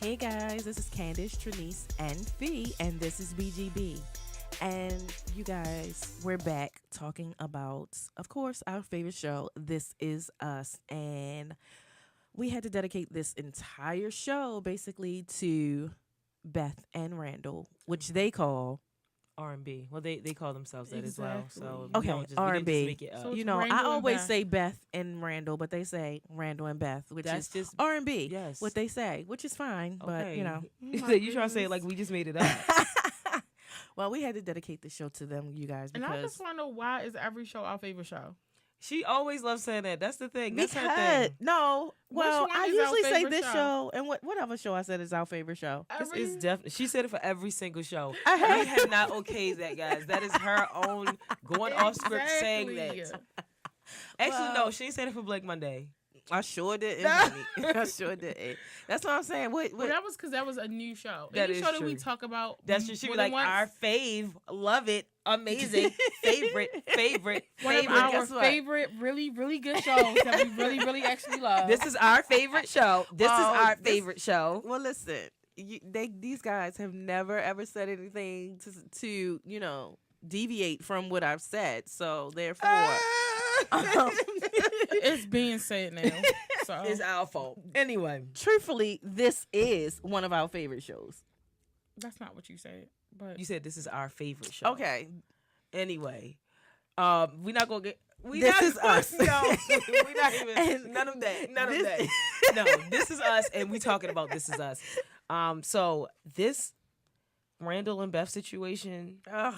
Hey guys, this is Candace, Trinice, and Fee, and this is BGB. And you guys, we're back talking about, of course, our favorite show, This Is Us. And we had to dedicate this entire show basically to Beth and Randall, which they call R&B. Well, they call themselves that as well. So okay, we didn't R&B. just make it up. So you it's know, I Randall and always Beth. say Beth and Randall, but they say Randall and Beth, which That's is just R&B. yes. What they say, which is fine, but you know. you trying to say it like we just made it up? Well, we had to dedicate the show to them, you guys, And I because just want to know, why is every show our favorite show? She always loves saying that. That's the thing. That's her because thing. no, Which well, one I is our usually say favorite this show? show and what other show I said is our favorite show. This Every- is definitely. She said it for every single show. I We have- have not okayed that, guys. That is her own going off script saying Exactly. that. Actually, Well- no, she ain't said it for Black Monday. I sure did. I sure did. That's what I'm saying. Well, that was because that was a new show. That Any is show that true. we talk about. That's just she more be than like once, our fave, love it, amazing, favorite. one of favorite. our Guess what? favorite, really, really good shows that we really, really actually love. This is our favorite show. This Well, is our this- favorite show. well, listen. These guys have never ever said anything to deviate from what I've said. So therefore, It's being said now. So It's our fault. Anyway, truthfully, this is one of our favorite shows. that's not what you said. But you said this is our favorite show. Okay, Anyway, we're not gonna get. This is us. No, we not even. And none of that. None of this- that. No, this is us, and we talking about this is us. So this Randall and Beth situation, ugh.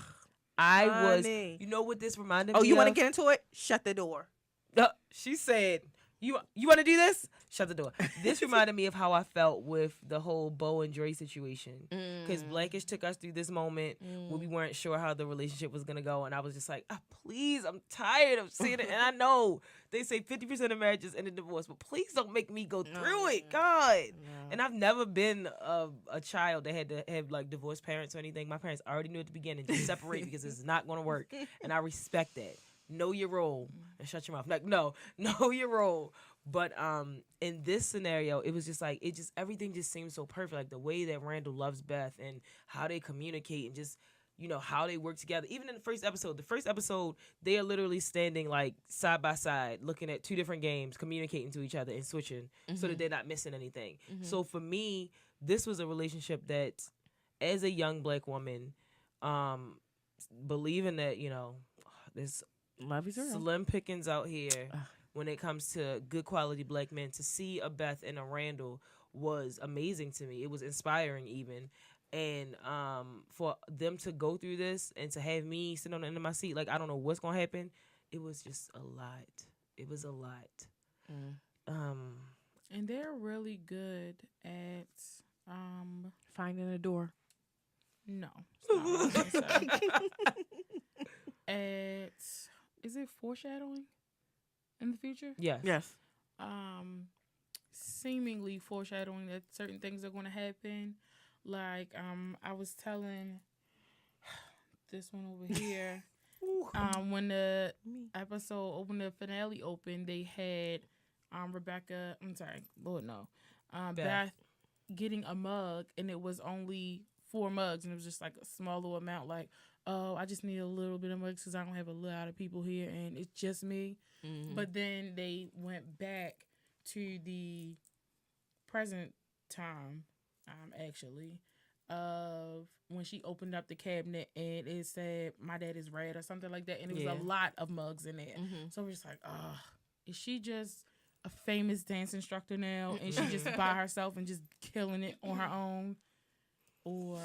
I was. Honey. You know what this reminded me Oh, of? you want to get into it? Shut the door. She said, "You want to do this? Shut the door." This reminded me of how I felt with the whole Bo and Dre situation, because Blackish took us through this moment where we weren't sure how the relationship was gonna go, and I was just like, "Please, I'm tired of seeing it." And I know they say 50% of marriages end in divorce, but please don't make me go through it, God. And I've never been a child that had to have like divorced parents or anything. My parents already knew at the beginning, just separate because it's not gonna work, and I respect that. Know your role and shut your mouth. Like, no, know your role. But in this scenario, it was just like everything just seemed so perfect. Like the way that Randall loves Beth and how they communicate and just how they work together. Even in the first episode, they are literally standing like side by side, looking at two different games, communicating to each other and switching so that they're not missing anything. So for me, this was a relationship that, as a young Black woman, believing that this Love is real. slim pickings out here when it comes to good quality Black men. To see a Beth and a Randall was amazing to me. It was inspiring even. And for them to go through this and to have me sit on the end of my seat, like I don't know what's gonna happen, it was just a lot. It was a lot. and they're really good at Finding a door. no. It's not what I was gonna say. At is it foreshadowing in the future? Yes. Yes. Seemingly foreshadowing that certain things are going to happen. Like I was telling this one over here. When the episode when the finale opened, they had Rebecca. I'm sorry, Lord no, Beth getting a mug, and it was only 4 mugs, and it was just like a small little amount. Like, oh, I just need a little bit of mugs because I don't have a lot of people here, and it's just me. But then they went back to the present time, actually, of when she opened up the cabinet and it said, "My dad is red" or something like that, and it was a lot of mugs in there. So we're just like, oh, is she just a famous dance instructor now, and she just by herself and just killing it on her own, or?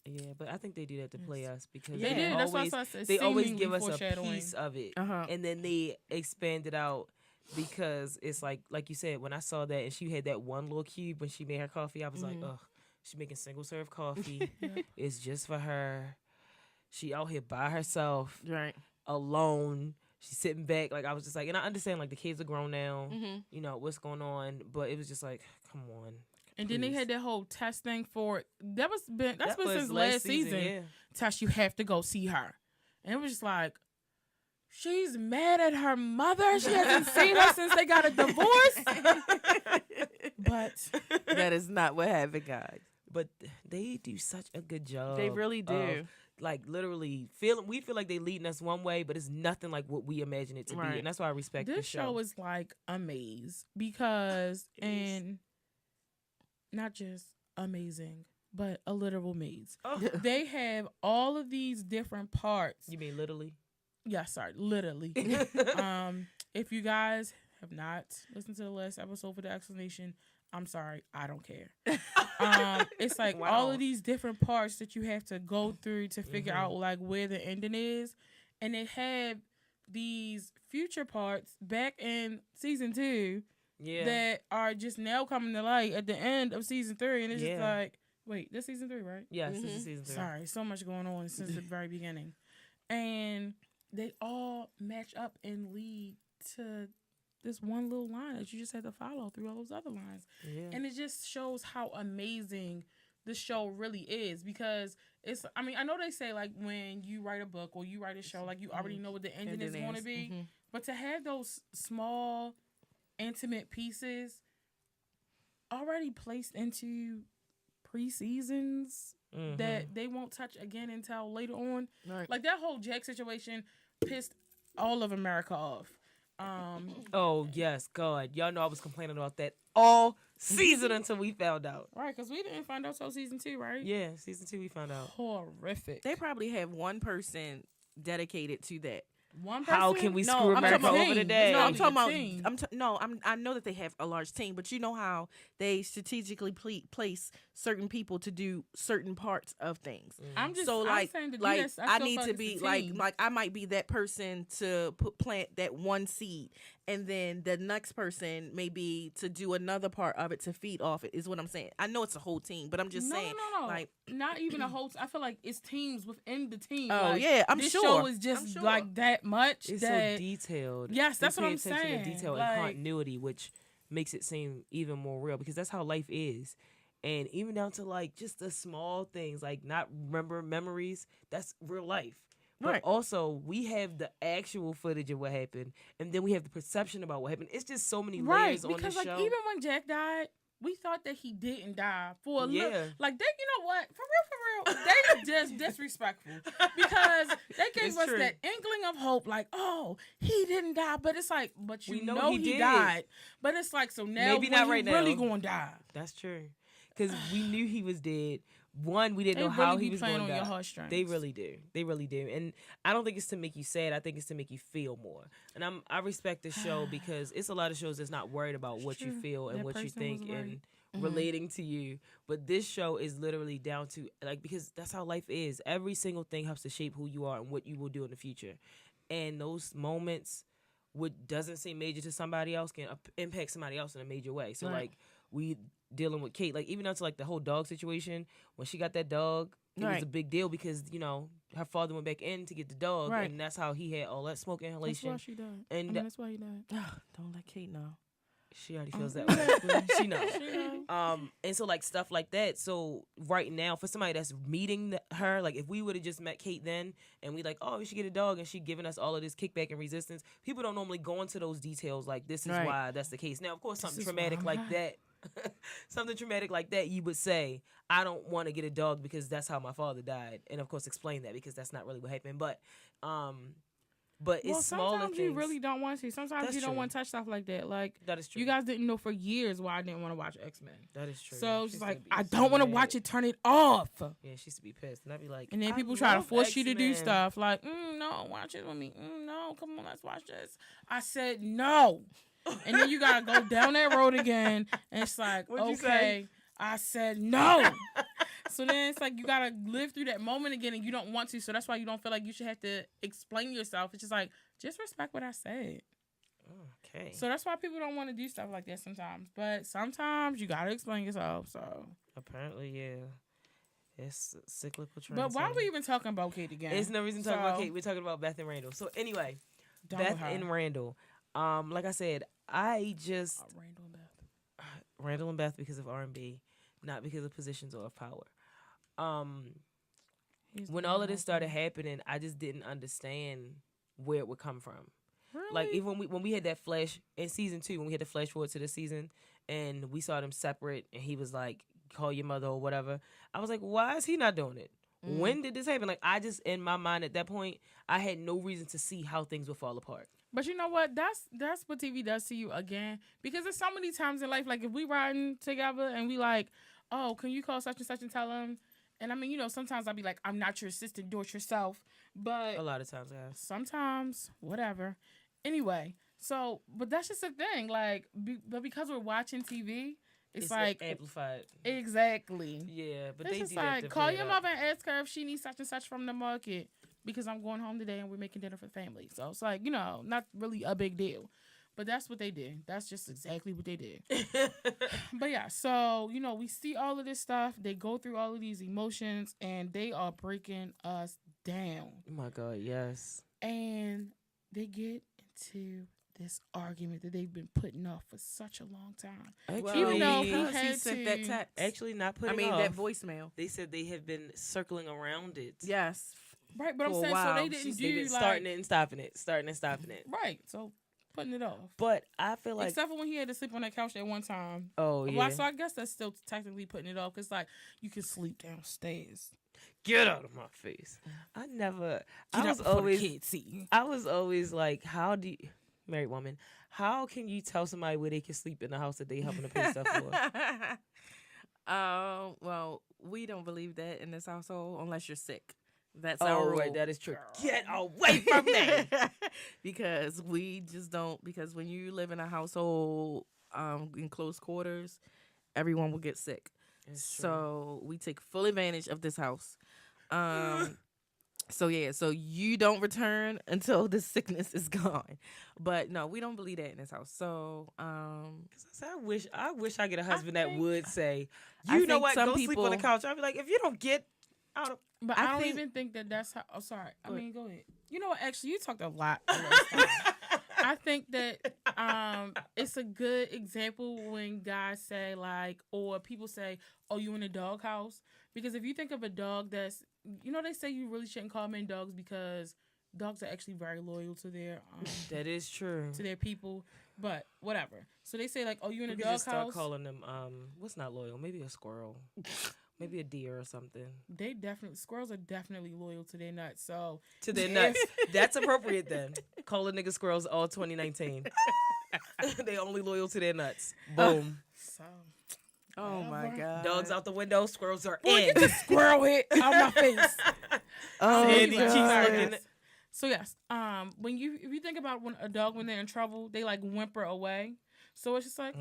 Yeah, but I think they do that to play us because They they did. That's why always, I said they always seemingly give us a foreshadowing. piece of it, Uh-huh. and then they expand it out because it's like you said, when I saw that and she had that one little cube when she made her coffee, I was like, ugh, she's making single serve coffee. It's just for her. She out here by herself, Right. alone. She's sitting back. Like I was just like, and I understand like the kids are grown now, what's going on, but it was just like, come on. And then they please. had that whole test thing for that's been That was since last season. yeah. Test, you have to go see her, and it was just like, she's mad at her mother. She hasn't seen her since they got a divorce. But That is not what happened, guys. But they do such a good job. They really do. Of, like literally we feel like they leading us one way, but it's nothing like what we imagine it to Right. be, and that's why I respect this the show. show is like a maze because, and not just amazing, but a literal maze. Oh. They have all of these different parts. You mean literally? Yeah, sorry, literally. If you guys have not listened to the last episode for the explanation, I'm sorry, I don't care. It's like all of these different parts that you have to go through to figure out like where the ending is, and they have these future parts back in season 2 that are just now coming to light at the end of season 3, and it's just like, wait, this season 3, right? Yes, this is season 3. Sorry, so much going on since the very beginning, and they all match up and lead to this one little line that you just had to follow through all those other lines. Yeah. And it just shows how amazing the show really is, because it's, I mean, I know they say like when you write a book or you write a show, like you already know what the ending is going to be, but to have those small, intimate pieces already placed into pre-seasons that they won't touch again until later on. Right. Like that whole Jack situation pissed all of America off. Oh yes, God, y'all know I was complaining about that all season until we found out. Right, because we didn't find out till season 2, right? Yeah, season 2 we found out. Horrific. They probably have one person dedicated to that. One person? How can we No, screw I'm America talking over about- today? No, I'm Probably talking a about. team. I know that they have a large team, but you know how they strategically place certain people to do certain parts of things. I'm just So like, I'm saying to do like this, I still need feel to like be it's a like team. I might be that person to plant that one seed, and then the next person may be to do another part of it to feed off it. Is what I'm saying. I know it's a whole team, but I'm just saying. No. Like, not even a whole. I feel like it's teams within the team. Oh, like, yeah, I'm this sure. show is just I'm sure. like that much. It's that so detailed. Yes, They that's what pay I'm attention saying. to detail Like- and continuity, which makes it seem even more real, because that's how life is. And even down to like just the small things, like not remember memories, that's real life. But Right. also we have the actual footage of what happened, and then we have the perception about what happened. It's just so many right, layers on because this like show. even when Jack died, we thought that he didn't die for a little. Yeah. Like they, you know what? For real, they were just disrespectful because they gave It's us true. that inkling of hope. Like, oh, he didn't die, but it's like, but you We know know he he did. died. But it's like, so now Maybe when not he right really now. gonna die? That's true, because we knew he was dead. One, we didn't They know how really he be was playing going to on your die. heartstrings. They really do. They really do. And I don't think it's to make you sad. I think it's to make you feel more. And I respect the show because it's a lot of shows that's not worried about what you True. feel and That what you person was think right. and relating to you. But this show is literally down to like, because that's how life is. Every single thing helps to shape who you are and what you will do in the future. And those moments, what doesn't seem major to somebody else can impact somebody else in a major way. So Right. like we dealing with Kate, like even down to like the whole dog situation, when she got that dog, it was Right. a big deal because, you know, her father went back in to get the dog, Right. and that's how he had all that smoke That's inhalation. why she died. And that's why he died. Don't let Kate know. she already feels that way. She knows. She know. And so like stuff like that. So right now, for somebody that's meeting her, like if we would have just met Kate then, and we like, oh, we should get a dog, and she giving us all of this kickback and resistance. People don't normally go into those details. Like this is Right. why that's the case. Now, of course, something is why traumatic I'm like hot. that. Something traumatic like that, you would say, I don't want to get a dog because that's how my father died, and of course explain that because that's not really what happened. But it's Well, smaller sometimes things. you really don't want to. Sometimes That's you don't true. want to touch stuff like that. Like That is true. you guys didn't know for years why I didn't want to watch X-Men. That is true. So it's She just like used to be I so don't want to mad. watch it. Turn it off. Yeah, she used to be pissed, and I'd be like, And then I people try to love force you to do X-Men. stuff like, no, watch it with me. No, come on, let's watch this. I said no. And then you gotta go down that road again, and it's like, What'd you say? okay, I said no. So then it's like you gotta live through that moment again, and you don't want to. So that's why you don't feel like you should have to explain yourself. It's just like, just respect what I said. Okay. So that's why people don't want to do stuff like that sometimes. But sometimes you gotta explain yourself. So, Apparently, yeah. It's cyclical trend. but why are we even talking about Kate again? There's no reason to talk about So- Kate. We're talking about Beth and Randall. So anyway, Done with Beth her. and Randall. Like I said, I just Randall and Beth. Randall and Beth because of R&B, not because of positions or of power. When all of this started happening, I just didn't understand where it would come from. Really? Like even when we had that flash in season 2, when we had the flash forward to the season, and we saw them separate, and he was like, call your mother or whatever. I was like, why is he not doing it? When did this happen? Like, I just, in my mind at that point, I had no reason to see how things would fall apart. But you know what? That's what TV does to you again. Because there's so many times in life, like if we riding together and we like, oh, can you call such and tell him? And I mean, sometimes I'll be like, I'm not your assistant, do it yourself. But A lot of times, guys. sometimes, whatever. Anyway, so, but that's just the thing. Like, but because we're watching TV, it's like amplified. Exactly. Yeah, but It's they just do that like, to call play it your up. mother and ask her if she needs such and such from the market because I'm going home today and we're making dinner for family. So it's like, not really a big deal. But that's what they did. That's just exactly what they did. But yeah, so, we see all of this stuff. They go through all of these emotions and they are breaking us down. Oh my God, yes. And they get into this argument that they've been putting off for such a long time. Actually, Even though he because had sent to- that text. actually not putting that off. voicemail. They said they have been circling around it. Yes. Right, but I'm For a saying so while. they didn't They've do been like starting it and stopping it, starting and stopping it. right. So putting it off. But I feel like, Except for when he had to sleep on that couch at one time. oh yeah, Well, so I guess that's still technically putting it off because like you can sleep downstairs. get out of my face. I never. Get I was up before the always. kids see you. I was always like, how do you, married woman? How can you tell somebody where they can sleep in the house that they helping to pay stuff for? Well, we don't believe that in this household unless you're sick. That's Oh, our rule. right, that is true. Get away from me. Because we just don't. Because when you live in a household in close quarters, everyone will get sick. It's true. So we take full advantage of this house. So yeah, so you don't return until the sickness is gone. But no, we don't believe that in this house. So 'Cause I wish I get a husband that think- would say, I you know think what, some go sleep on the people- couch. I'd be like, if you don't get out of, But I I don't think- even think that's how. Oh, sorry. I Go ahead. mean, go ahead. You know what? Actually, you talked a lot. the last time. I think that it's a good example when guys say like, or people say, "Oh, you in a doghouse?" Because if you think of a dog that's, they say you really shouldn't call men dogs because dogs are actually very loyal to their that is true. to their people. But whatever. So they say like, "Oh, you in a We could just start doghouse?" calling them, what's not loyal? Maybe a squirrel. Maybe a deer or something. Squirrels are definitely loyal to their nuts. So To their nuts. That's appropriate then. Call a nigga squirrels all 2019. They only loyal to their nuts. Boom. so. oh my Whatever. god, Dogs out the window, squirrels are Boy, in. get the squirrel hit out my face. Oh Sandy my cheeks God. looking. So yes, if you think about when a dog when they're in trouble, they like whimper away. So it's just like,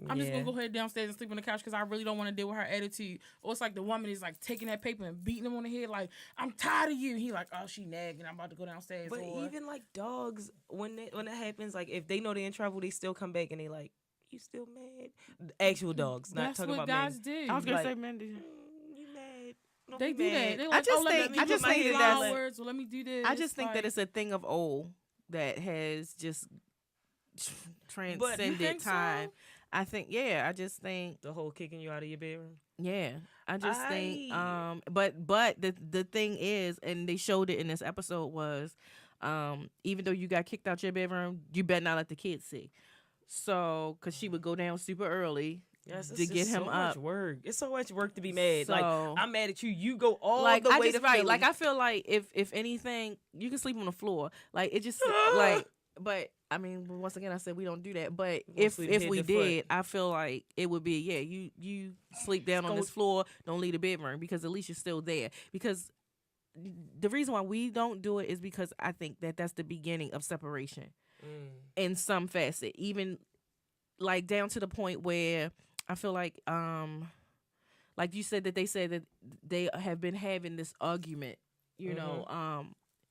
I'm just gonna Yeah. go ahead downstairs and sleep on the couch because I really don't want to deal with her attitude. Or it's like the woman is like taking that paper and beating him on the head, like I'm tired of you. He like, oh, she nagging. I'm about to go downstairs. But or, even like dogs, when that happens, like if they know they're in trouble, they still come back and they like, you still mad? Actual dogs, not that's talking what about guys men. do. I was gonna Like- say, Mandy. You mad? Don't They be do mad. that. They like, just oh, let think- me I get just my think that that's- flowers. Well, let me do this. I just think like, that it's a thing of old that has just transcended think so? time. I think, yeah. I just think, The whole kicking you out of your bedroom. yeah. I just think, I- but the thing is, and they showed it in this episode was, even though you got kicked out your bedroom, you better not let the kids see. So, cause she would go down super early Yes, to get him so up. much work. It's so much work to be mad. Like So- I'm mad at you. You go all Like the I way just to right, Philly. like I feel like if anything, you can sleep on the floor. Like it just like, but I mean, once again, I said we don't do that. But We if sleep if head we to did, foot. I feel like it would be you sleep down on Go- this floor. Don't leave the bedroom because at least you're still there. Because the reason why we don't do it is because I think that that's the beginning of separation in some facet, even like down to the point where I feel like you said that they said that they have been having this argument, you know,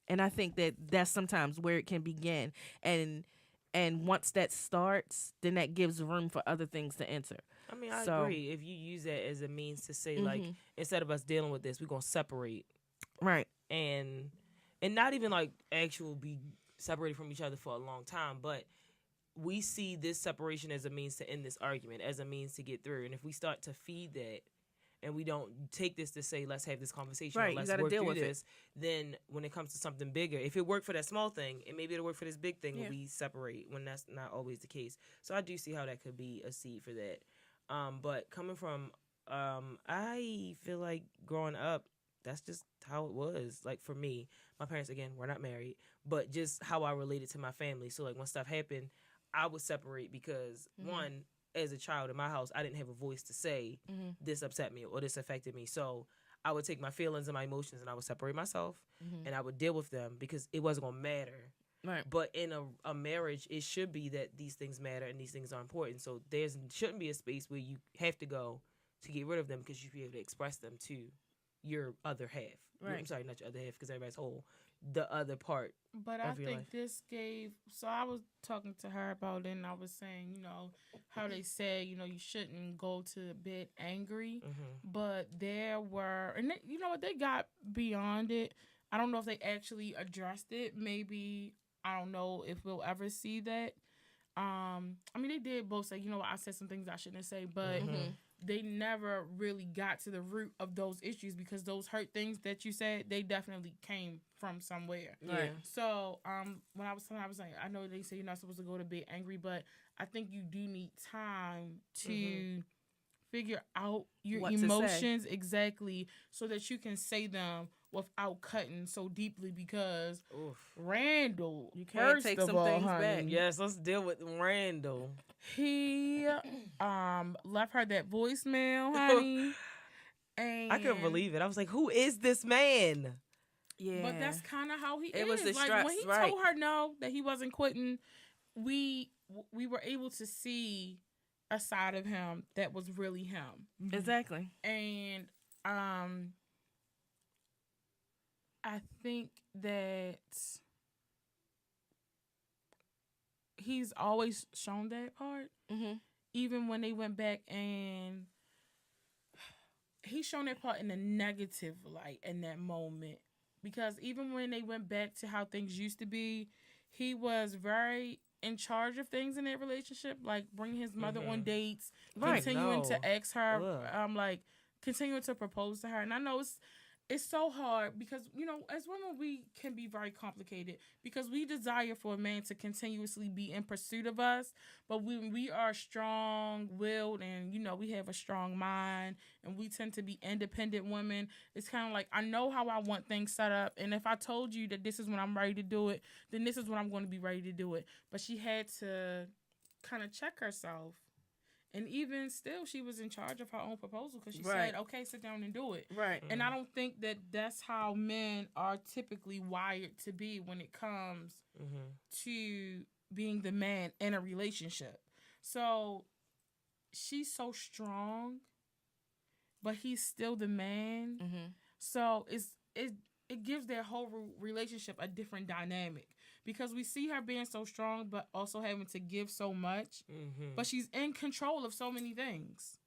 and I think that that's sometimes where it can begin, and once that starts, then that gives room for other things to enter. I mean, I So- agree. If you use that as a means to say, like, Mhm. instead of us dealing with this, we're gonna separate Right. and not even like actual be separated from each other for a long time, but we see this separation as a means to end this argument, as a means to get through. And if we start to feed that and we don't take this to say, let's have this conversation, Right, or you let's gotta work deal through with it. this, then when it comes to something bigger, if it worked for that small thing, and maybe it'll work for this big thing, Yeah. when we separate, when that's not always the case. So I do see how that could be a seed for that. But coming from, I feel like growing up, that's just how it was. Like for me, my parents, again, we're not married, but just how I related to my family. So like when stuff happened, I would separate because one, as a child in my house, I didn't have a voice to say this upset me or this affected me. So I would take my feelings and my emotions and I would separate myself and I would deal with them because it wasn't gonna matter. Right. But in a marriage, it should be that these things matter and these things are important. So shouldn't be a space where you have to go to get rid of them because you be able to express them to your other half. Right. I'm sorry, not your other half because everybody's whole. The other part. But I of your think life. this gave. So I was talking to her about it, and I was saying, how they said, you shouldn't go to bed angry. But there were, and they, you know what, they got beyond it. I don't know if they actually addressed it. Maybe, I don't know if we'll ever see that. I mean, they did both say, I said some things I shouldn't say, but they never really got to the root of those issues because those hurt things that you said, they definitely came from somewhere. Yeah. So, when I was telling her, I was like, I know they say you're not supposed to go to bed angry, but I think you do need time to figure out your What to say. emotions exactly so that you can say them without cutting so deeply because Oof. Randall, You can't first take of some all, things honey, back. Yes, let's deal with Randall. he left her that voicemail, honey. And I couldn't believe it. I was like, who is this man? Yeah. But that's kind of how he It is. was the like stress, when he right. told her no, that he wasn't quitting, we were able to see a side of him that was really him. Exactly. And I think that he's always shown that part. Even when they went back, and he's shown that part in a negative light in that moment. Because even when they went back to how things used to be, he was very in charge of things in that relationship, like bringing his mother on dates, Right. continuing No. to ask her, Ugh. like continuing to propose to her. And I know it's so hard because, as women, we can be very complicated because we desire for a man to continuously be in pursuit of us. But when we are strong-willed and, we have a strong mind and we tend to be independent women, it's kind of like, I know how I want things set up. And if I told you that this is when I'm ready to do it, then this is when I'm going to be ready to do it. But she had to kind of check herself. And even still, she was in charge of her own proposal because she Right. said, okay, sit down and do it. Right. And I don't think that that's how men are typically wired to be when it comes to being the man in a relationship. So she's so strong, but he's still the man. So it gives their whole relationship a different dynamic. Because we see her being so strong, but also having to give so much. But she's in control of so many things.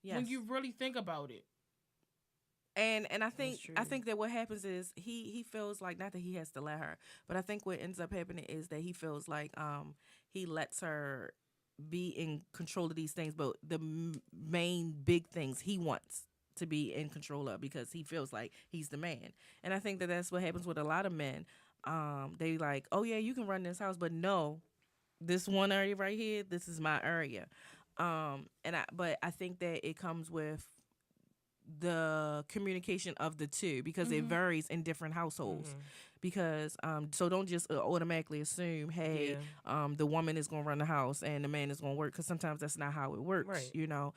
Yes. When you really think about it. And I think true. that what happens is he feels like, not that he has to let her, but I think what ends up happening is that he feels like he lets her be in control of these things, but the main big things he wants to be in control of because he feels like he's the man. And I think that that's what happens with a lot of men. They like, oh yeah, you can run this house, but no, this one area right here, this is my area. But I think that it comes with the communication of the two because it varies in different households. Because so don't just automatically assume, hey, the woman is going to run the house and the man is going to work, because sometimes that's not how it works, Right.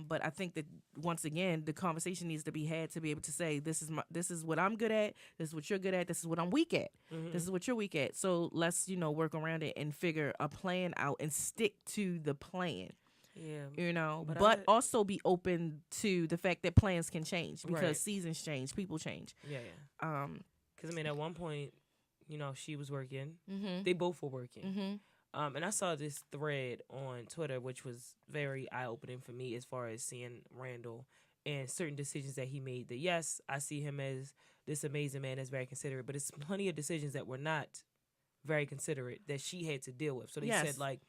But I think that once again the conversation needs to be had to be able to say, this is what I'm good at, this is what you're good at, this is what I'm weak at, this is what you're weak at. So let's work around it and figure a plan out and stick to the plan. Yeah. But also be open to the fact that plans can change because Right. seasons change, people change. Yeah. Because, at one point, she was working. Mm-hmm. They both were working. Mm-hmm. And I saw this thread on Twitter, which was very eye-opening for me as far as seeing Randall and certain decisions that he made. That, yes, I see him as this amazing man that's very considerate, but it's plenty of decisions that were not very considerate that she had to deal with. So they said, like,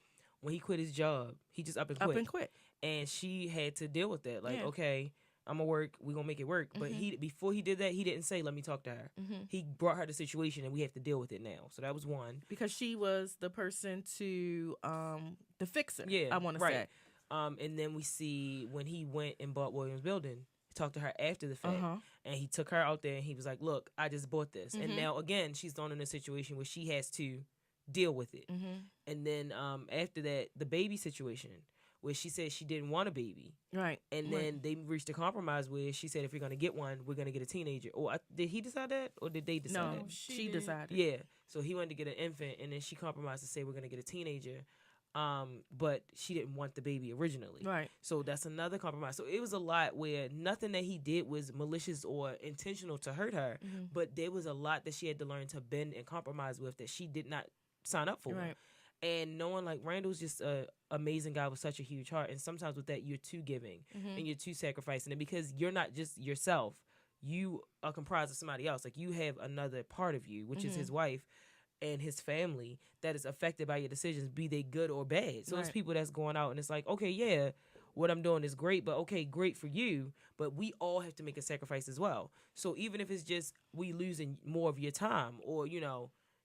when he quit his job, he just up and quit. Up and quit. And she had to deal with that. Like, Yeah. okay, I'm gonna work. We gonna make it work. But he before he did that, he didn't say, "Let me talk to her." He brought her the situation, and we have to deal with it now. So that was one. Because she was the person to the fixer. Yeah, I want to right. say. And then we see when he went and bought Williams' building, he talked to her after the fact, and he took her out there and he was like, "Look, I just bought this," and now again she's thrown in a situation where she has to deal with it. And then after that, the baby situation where she said she didn't want a baby, Right. and then they reached a compromise where she said, "If you're gonna get one, we're gonna get a teenager." Or did he decide that, or did they decide No, that? she did. decided. Yeah. So he wanted to get an infant, and then she compromised to say we're gonna get a teenager. But she didn't want the baby originally. Right. So that's another compromise. So it was a lot where nothing that he did was malicious or intentional to hurt her, but there was a lot that she had to learn to bend and compromise with that she did not sign up for. Right. And knowing like Randall's just a amazing guy with such a huge heart, and sometimes with that you're too giving and you're too sacrificing, and because you're not just yourself, you are comprised of somebody else. Like you have another part of you, which is his wife and his family, that is affected by your decisions, be they good or bad. So it's Right. people that's going out and it's like, okay, yeah, what I'm doing is great, but okay, great for you, but we all have to make a sacrifice as well. So even if it's just we losing more of your time, or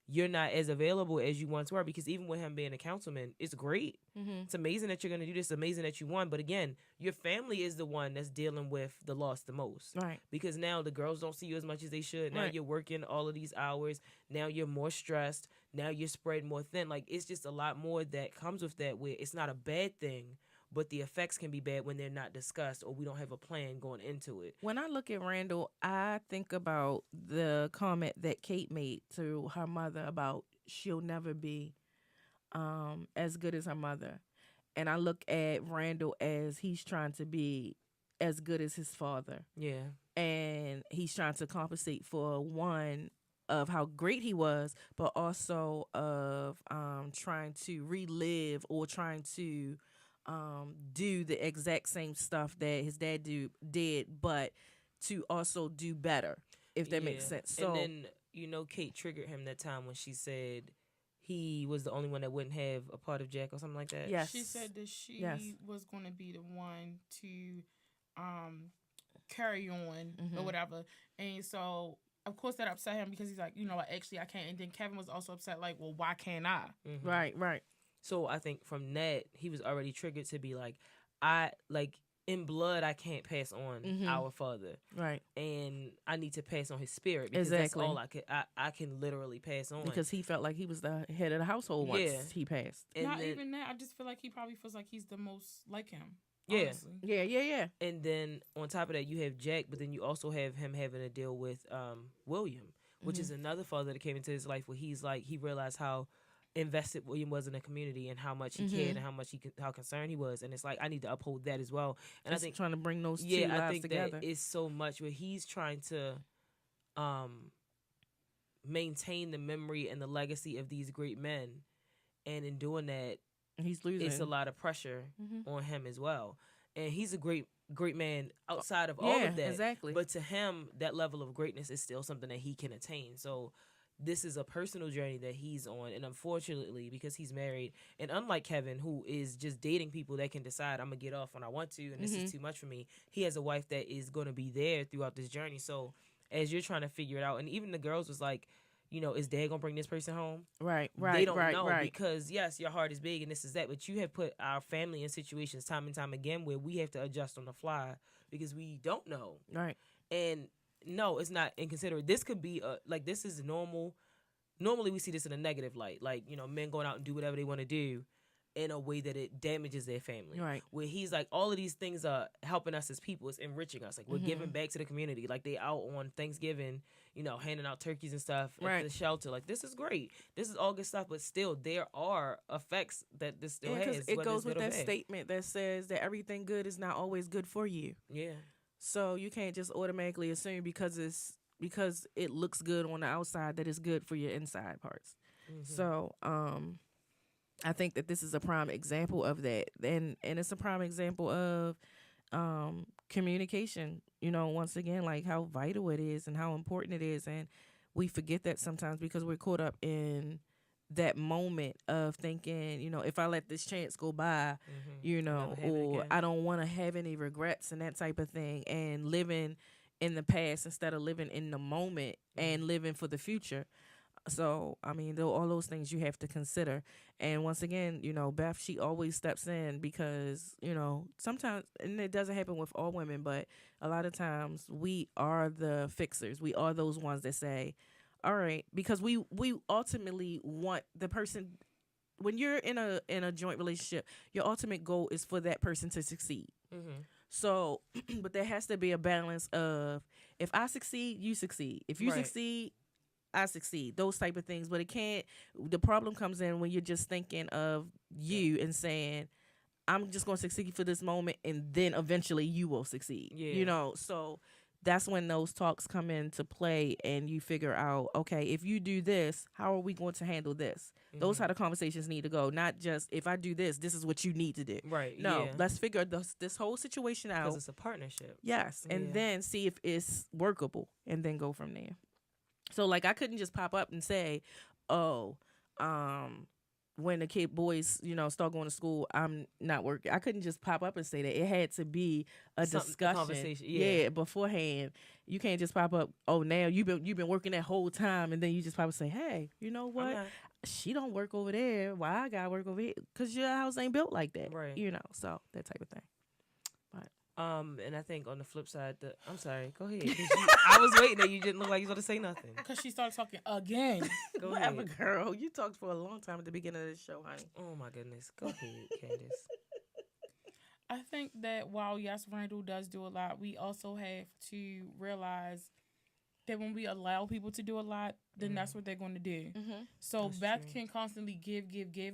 you're not as available as you once were, because even with him being a councilman, it's great. It's amazing that you're going to do this, amazing that you won, but again, your family is the one that's dealing with the loss the most. Right. Because now the girls don't see you as much as they should. Now Right. you're working all of these hours. Now you're more stressed. Now you're spread more thin. Like, it's just a lot more that comes with that, where it's not a bad thing, but the effects can be bad when they're not discussed or we don't have a plan going into it. When I look at Randall, I think about the comment that Kate made to her mother about she'll never be as good as her mother. And I look at Randall as he's trying to be as good as his father. Yeah. And he's trying to compensate for one of how great he was, but also of trying to relive or trying to do the exact same stuff that his dad did, but to also do better, if that makes sense. So and then Kate triggered him that time when she said he was the only one that wouldn't have a part of Jack or something like that. yes, She said that she Yes. was going to be the one to carry on or whatever. And so, of course, that upset him because he's like, actually, I can't. And then Kevin was also upset, like, well, why can't I? right. So I think from that, he was already triggered to be like, I like in blood, I can't pass on our father, Right. and I need to pass on his spirit, because Exactly. that's all I can literally pass on. Because he felt like he was the head of the household once Yeah. he passed. and Not then, even that. I just feel like he probably feels like he's the most like him. Yeah. Honestly. Yeah. And then on top of that, you have Jack, but then you also have him having to deal with William, which is another father that came into his life where he's like, he realized how invested William was in the community and how much he cared and how concerned he was, and it's like I need to uphold that as well. And Just I think trying to bring those two I lives think together. that it's so much where he's trying to maintain the memory and the legacy of these great men, and in doing that, He's losing. it's a lot of pressure on him as well. And he's a great man outside of all Yeah, of that. exactly. But to him, that level of greatness is still something that he can attain. So this is a personal journey that he's on. And unfortunately, because he's married, and unlike Kevin, who is just dating people that can decide, I'm going to get off when I want to, and this is too much for me, he has a wife that is going to be there throughout this journey. So as you're trying to figure it out, and even the girls was like, is dad going to bring this person home? Right. They don't know, right. because yes, your heart is big and this is that, but you have put our family in situations time and time again where we have to adjust on the fly because we don't know. Right. And no, it's not inconsiderate. This could be like, this is normal. Normally we see this in a negative light, like men going out and do whatever they want to do in a way that it damages their family. Right. Where he's like, all of these things are helping us as people. It's enriching us. Like, we're giving back to the community. Like, they out on Thanksgiving, handing out turkeys and stuff at Right. the shelter. Like, this is great. This is all good stuff. But still, there are effects that this still Yeah, 'cause has. it whether goes it's with good or that bad. statement that says that everything good is not always good for you. Yeah. So you can't just automatically assume because it looks good on the outside that it's good for your inside parts. So I think that this is a prime example of that, and it's a prime example of communication. Once again, like how vital it is and how important it is, and we forget that sometimes because we're caught up in that moment of thinking, if I let this chance go by, Never have it or again. I don't want to have any regrets and that type of thing, and living in the past instead of living in the moment and living for the future. So, I mean, all those things you have to consider. And once again, Beth, she always steps in because, sometimes, and it doesn't happen with all women, but a lot of times we are the fixers. We are those ones that say, all right, because we ultimately want the person, when you're in a joint relationship, your ultimate goal is for that person to succeed. So, but there has to be a balance of, if I succeed, you succeed. If you succeed, I succeed. Those type of things. But it can't. The problem comes in when you're just thinking of you and saying, I'm just going to succeed for this moment, and then eventually you will succeed. Yeah. So that's when those talks come into play, and you figure out, okay, if you do this, how are we going to handle this? Those how the conversations need to go. Not just, if I do this, this is what you need to do. Right. No, Yeah. let's figure this whole situation out. Because it's a partnership. Yes, and then see if it's workable, and then go from there. So, like, I couldn't just pop up and say, oh, when the boys, start going to school, I'm not working. I couldn't just pop up and say that. It had to be a discussion. Conversation. Yeah. Beforehand. You can't just pop up, oh, now you've been working that whole time, and then you just pop up and say, hey, you know what? She don't work over there. Why I gotta work over here? Because your house ain't built like that. Right. So that type of thing. But and I think on the flip side, I'm sorry, go ahead. I was waiting and you didn't look like you was going to say nothing. Because she started talking again. Go whatever, ahead. girl. You talked for a long time at the beginning of this show, honey. Oh my goodness. Go ahead, Candace. I think that while, yes, Randall does do a lot, we also have to realize that when we allow people to do a lot, then that's what they're going to do. So That's Beth true. can constantly give,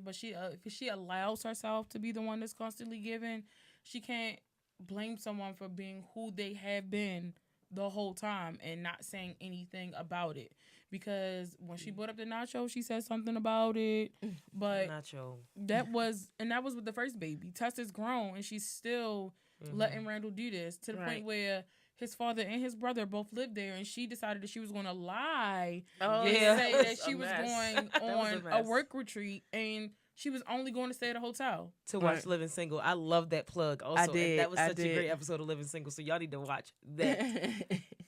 but if she allows herself to be the one that's constantly giving, she can't blame someone for being who they have been the whole time and not saying anything about it. Because when she brought up the nacho, she said something about it, but Nacho. that was with the first baby. Tessa's grown, and she's still letting Randall do this to the point where his father and his brother both lived there, and she decided that she was going to lie and say that she was going on a work retreat, and she was only going to stay at a hotel To watch Living Single. I love that plug also. I did. And that was such a great episode of Living Single, so y'all need to watch that.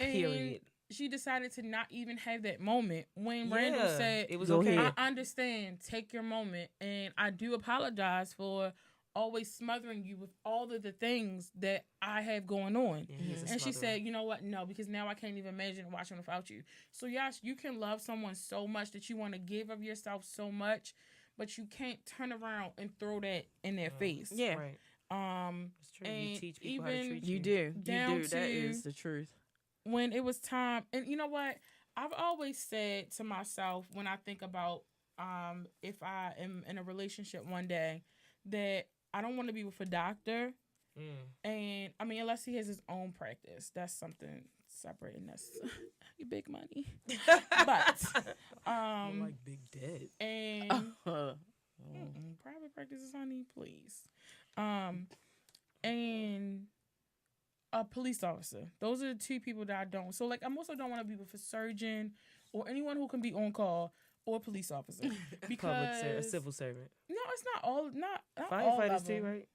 Period. She decided to not even have that moment when Randall said, it was Go okay. ahead. I understand, take your moment, and I do apologize for always smothering you with all of the things that I have going on. And she said, you know what? No, because now I can't even imagine watching without you. So yes, you can love someone so much that you want to give of yourself so much, but you can't turn around and throw that in their face. Yeah. Right. It's true. And You teach people how to even treat You you. do. Down You do. That to- is the truth. when it was time, and you know what? I've always said to myself when I think about if I am in a relationship one day, that I don't want to be with a doctor. And I mean, unless he has his own practice, that's something separate, and that's big money. But like big debt. and private practices, honey, please. And a police officer. Those are the two people that I don't. So, like, I also don't want to be with a surgeon or anyone who can be on call or a police officer. Because A civil servant. no, it's not all. Not all Firefighters of too, them. right?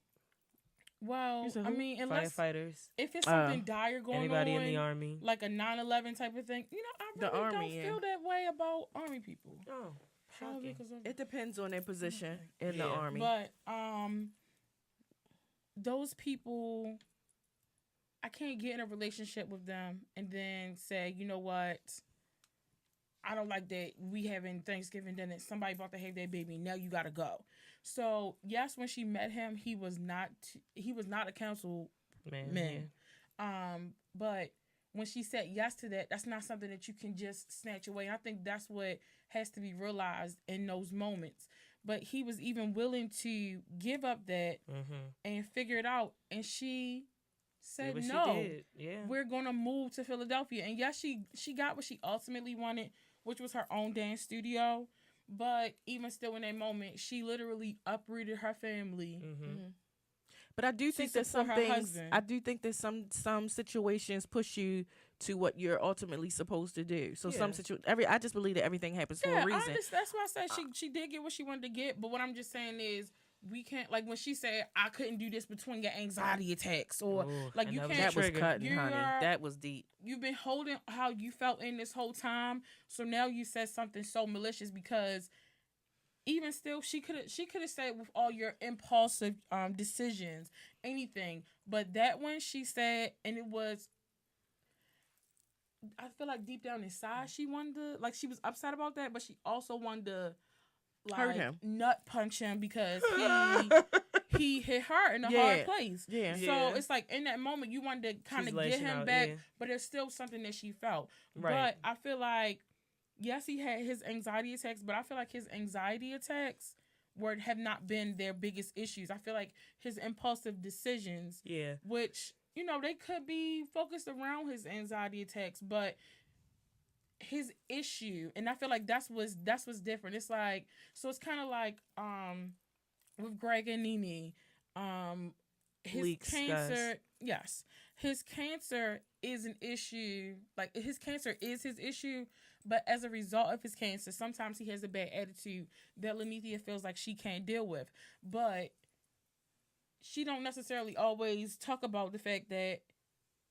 Well, You said I who? mean, unless Firefighters. if it's something dire going Anybody on, in the army. like a 9/11 type of thing, you know, I The really army, don't feel that way about army people. Oh, Probably shocking. because of It depends on their position in the Yeah. army. But those people, I can't get in a relationship with them and then say, you know what, I don't like that we having Thanksgiving dinner. Somebody about to have their baby. Now you gotta go. So yes, when she met him, he was not a council man. But when she said yes to that, that's not something that you can just snatch away. I think that's what has to be realized in those moments. But he was even willing to give up that and figure it out. And she said What no. she did. Yeah. We're gonna move to Philadelphia. And yes, she got what she ultimately wanted, which was her own dance studio. But even still in that moment, she literally uprooted her family. But I do think that some support her things, husband. I do think that some situations push you to what you're ultimately supposed to do. So Yeah. I just believe that everything happens for Yeah, a I reason. understand. That's why I said she did get what she wanted to get. But what I'm just saying is, we can't, like, when she said I couldn't do this between your anxiety attacks, or Ooh, like and you that was can't. That was trigger. cutting, You honey. are- That was deep. You've been holding how you felt in this whole time, so now you said something so malicious, because even still, she could have said with all your impulsive decisions, anything, but that one she said, and it was, I feel like deep down inside she wanted to, like, she was upset about that, but she also wanted to, Hurt like, him. nut punch him because he hit her in a Yeah. hard place. Yeah. So Yeah. it's like in that moment you wanted to kind She's of get lashing him out, back, yeah. but there's still something that she felt. Right. But I feel like, yes, he had his anxiety attacks, but I feel like his anxiety attacks have not been their biggest issues. I feel like his impulsive decisions, Yeah. which, you know, they could be focused around his anxiety attacks, but his issue, and I feel like that's what's different. It's like, so it's kind of like with Greg and Nene, his Leaks, cancer, guys. yes, his cancer is an issue. Like, his cancer is his issue, but as a result of his cancer, sometimes he has a bad attitude that Lenithia feels like she can't deal with, but she don't necessarily always talk about the fact that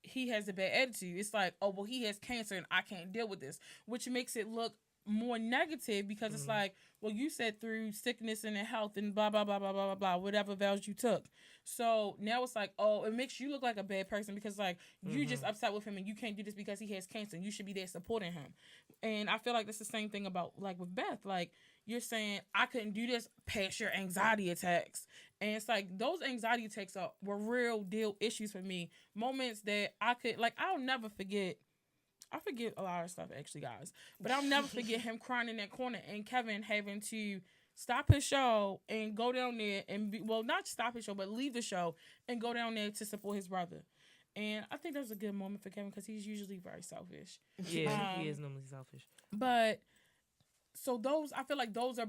he has a bad attitude. It's like, oh, well, he has cancer and I can't deal with this, which makes it look more negative, because it's like, well, you said through sickness and health and blah, blah, blah, blah, blah, blah, blah, whatever vows you took. So now it's like, oh, it makes you look like a bad person, because, like, you just upset with him and you can't do this because he has cancer and you should be there supporting him. And I feel like that's the same thing about, like, with Beth. Like, you're saying, I couldn't do this past your anxiety attacks. And it's like, those anxiety attacks were real deal issues for me. Moments that I could, like, I'll never forget. I forget a lot of stuff, actually, guys. But I'll never forget him crying in that corner and Kevin having to stop his show and go down there and not stop his show, but leave the show and go down there to support his brother. And I think that was a good moment for Kevin, because he's usually very selfish. Yeah, he is normally selfish. But so I feel like those are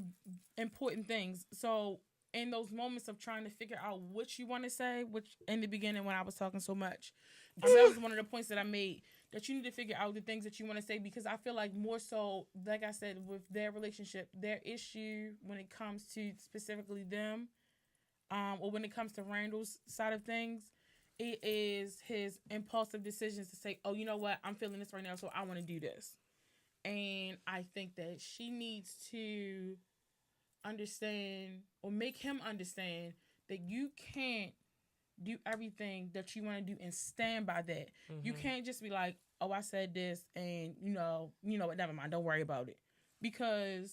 important things. So in those moments of trying to figure out what you want to say, which in the beginning when I was talking so much, that was one of the points that I made, that you need to figure out the things that you want to say, because I feel like more so, like I said, with their relationship, their issue when it comes to specifically them, or when it comes to Randall's side of things, it is his impulsive decisions to say, oh, you know what, I'm feeling this right now, so I want to do this. And I think that she needs to understand, or make him understand, that you can't do everything that you want to do and stand by that. You can't just be like, oh, I said this and you know what, never mind, don't worry about it. Because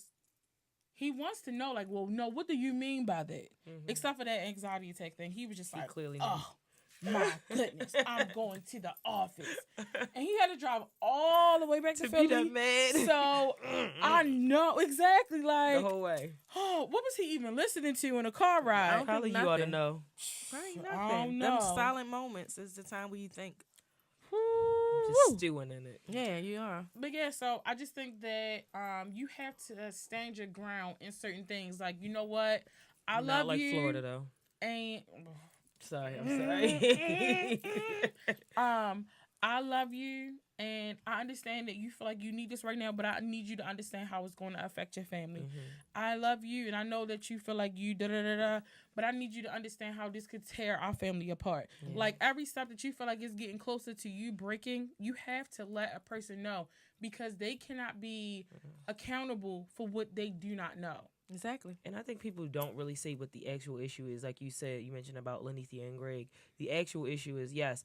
he wants to know, like, well, no, what do you mean by that? Except for that anxiety attack thing. He was just like, clearly knows. oh my goodness, I'm going to the office. And he had to drive all the way back to Philly. Be that man. So I know exactly, like, The whole way. oh, what was he even listening to in a car ride? Probably you nothing. ought to know. Right, I nothing. don't Them know. silent moments is the time where you think, Just stewing in it. yeah, you are. But yeah, so I just think that you have to stand your ground in certain things. Like, you know what? I Not love like you. Florida, though. And Sorry, I'm sorry. I love you, and I understand that you feel like you need this right now, but I need you to understand how it's going to affect your family. I love you, and I know that you feel like you da-da-da-da, but I need you to understand how this could tear our family apart. Like, every step that you feel like is getting closer to you breaking, you have to let a person know, because they cannot be accountable for what they do not know. Exactly. And I think people don't really say what the actual issue is. Like you said, you mentioned about Lenithia and Greg. The actual issue is, yes,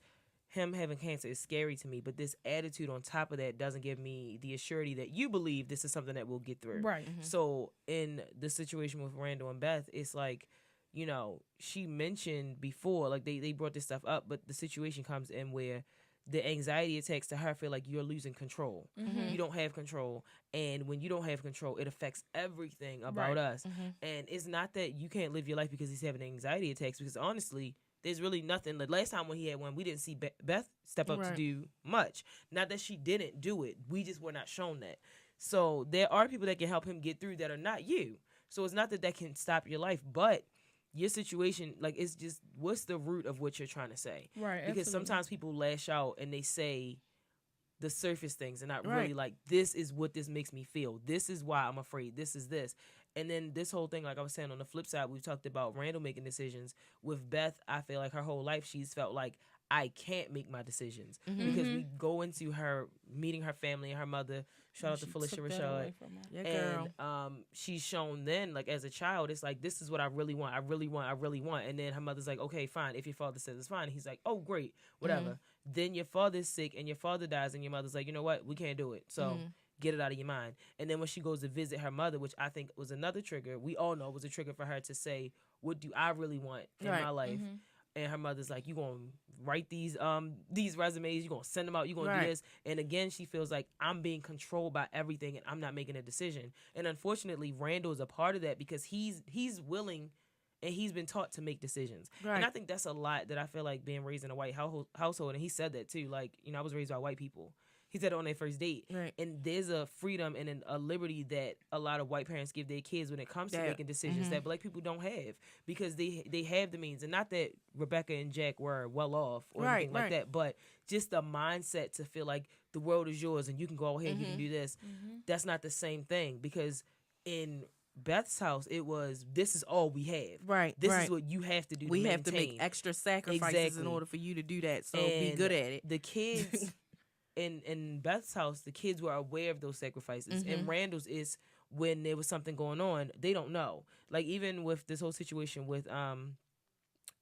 him having cancer is scary to me, but this attitude on top of that doesn't give me the assurity that you believe this is something that we'll get through. Right. So in the situation with Randall and Beth, it's like, you know, she mentioned before, like they brought this stuff up, but the situation comes in where the anxiety attacks to her feel like you're losing control. You don't have control. And when you don't have control, it affects everything about us. And it's not that you can't live your life because he's having anxiety attacks, because honestly, there's really nothing. The last time when he had one, we didn't see Beth step up to do much. Not that she didn't do it. We just were not shown that. So there are people that can help him get through that are not you. So it's not that can stop your life, but your situation, like, it's just, what's the root of what you're trying to say? Right. Because Absolutely. sometimes people lash out and they say the surface things and not Right. really like, this is what this makes me feel. This is why I'm afraid. This is this. And then this whole thing, like I was saying, on the flip side, we've talked about Randall making decisions. With Beth, I feel like her whole life she's felt like, I can't make my decisions, because we go into her meeting her family and her mother. Shout out to She Felicia took that Rashad. away from her. Yeah, girl. And she's shown then, like, as a child, it's like, this is what I really want. I really want. I really want. And then her mother's like, okay, fine. If your father says it's fine, he's like, oh, great, whatever. Then your father's sick and your father dies, and your mother's like, you know what? We can't do it. So get it out of your mind. And then when she goes to visit her mother, which I think was another trigger, we all know was a trigger for her to say, what do I really want in my life? And her mother's like, you gonna write these resumes, you gonna send them out, you gonna do this. And again, she feels like, I'm being controlled by everything and I'm not making a decision. And unfortunately, Randall is a part of that, because he's willing and he's been taught to make decisions. And I think that's a lot that I feel like being raised in a white household. And he said that too, like, I was raised by white people. He said it on their first date. And there's a freedom and a liberty that a lot of white parents give their kids when it comes to making decisions that black people don't have, because they have the means. And not that Rebecca and Jack were well off or anything like that, but just the mindset to feel like the world is yours and you can go ahead and you can do this. That's not the same thing, because in Beth's house, it was, this is all we have. This is what you have to do. We to have to make extra sacrifices in order for you to do that. So be good at it. The kids in Beth's house, the kids were aware of those sacrifices. And Randall's is, when there was something going on, they don't know. Like, even with this whole situation with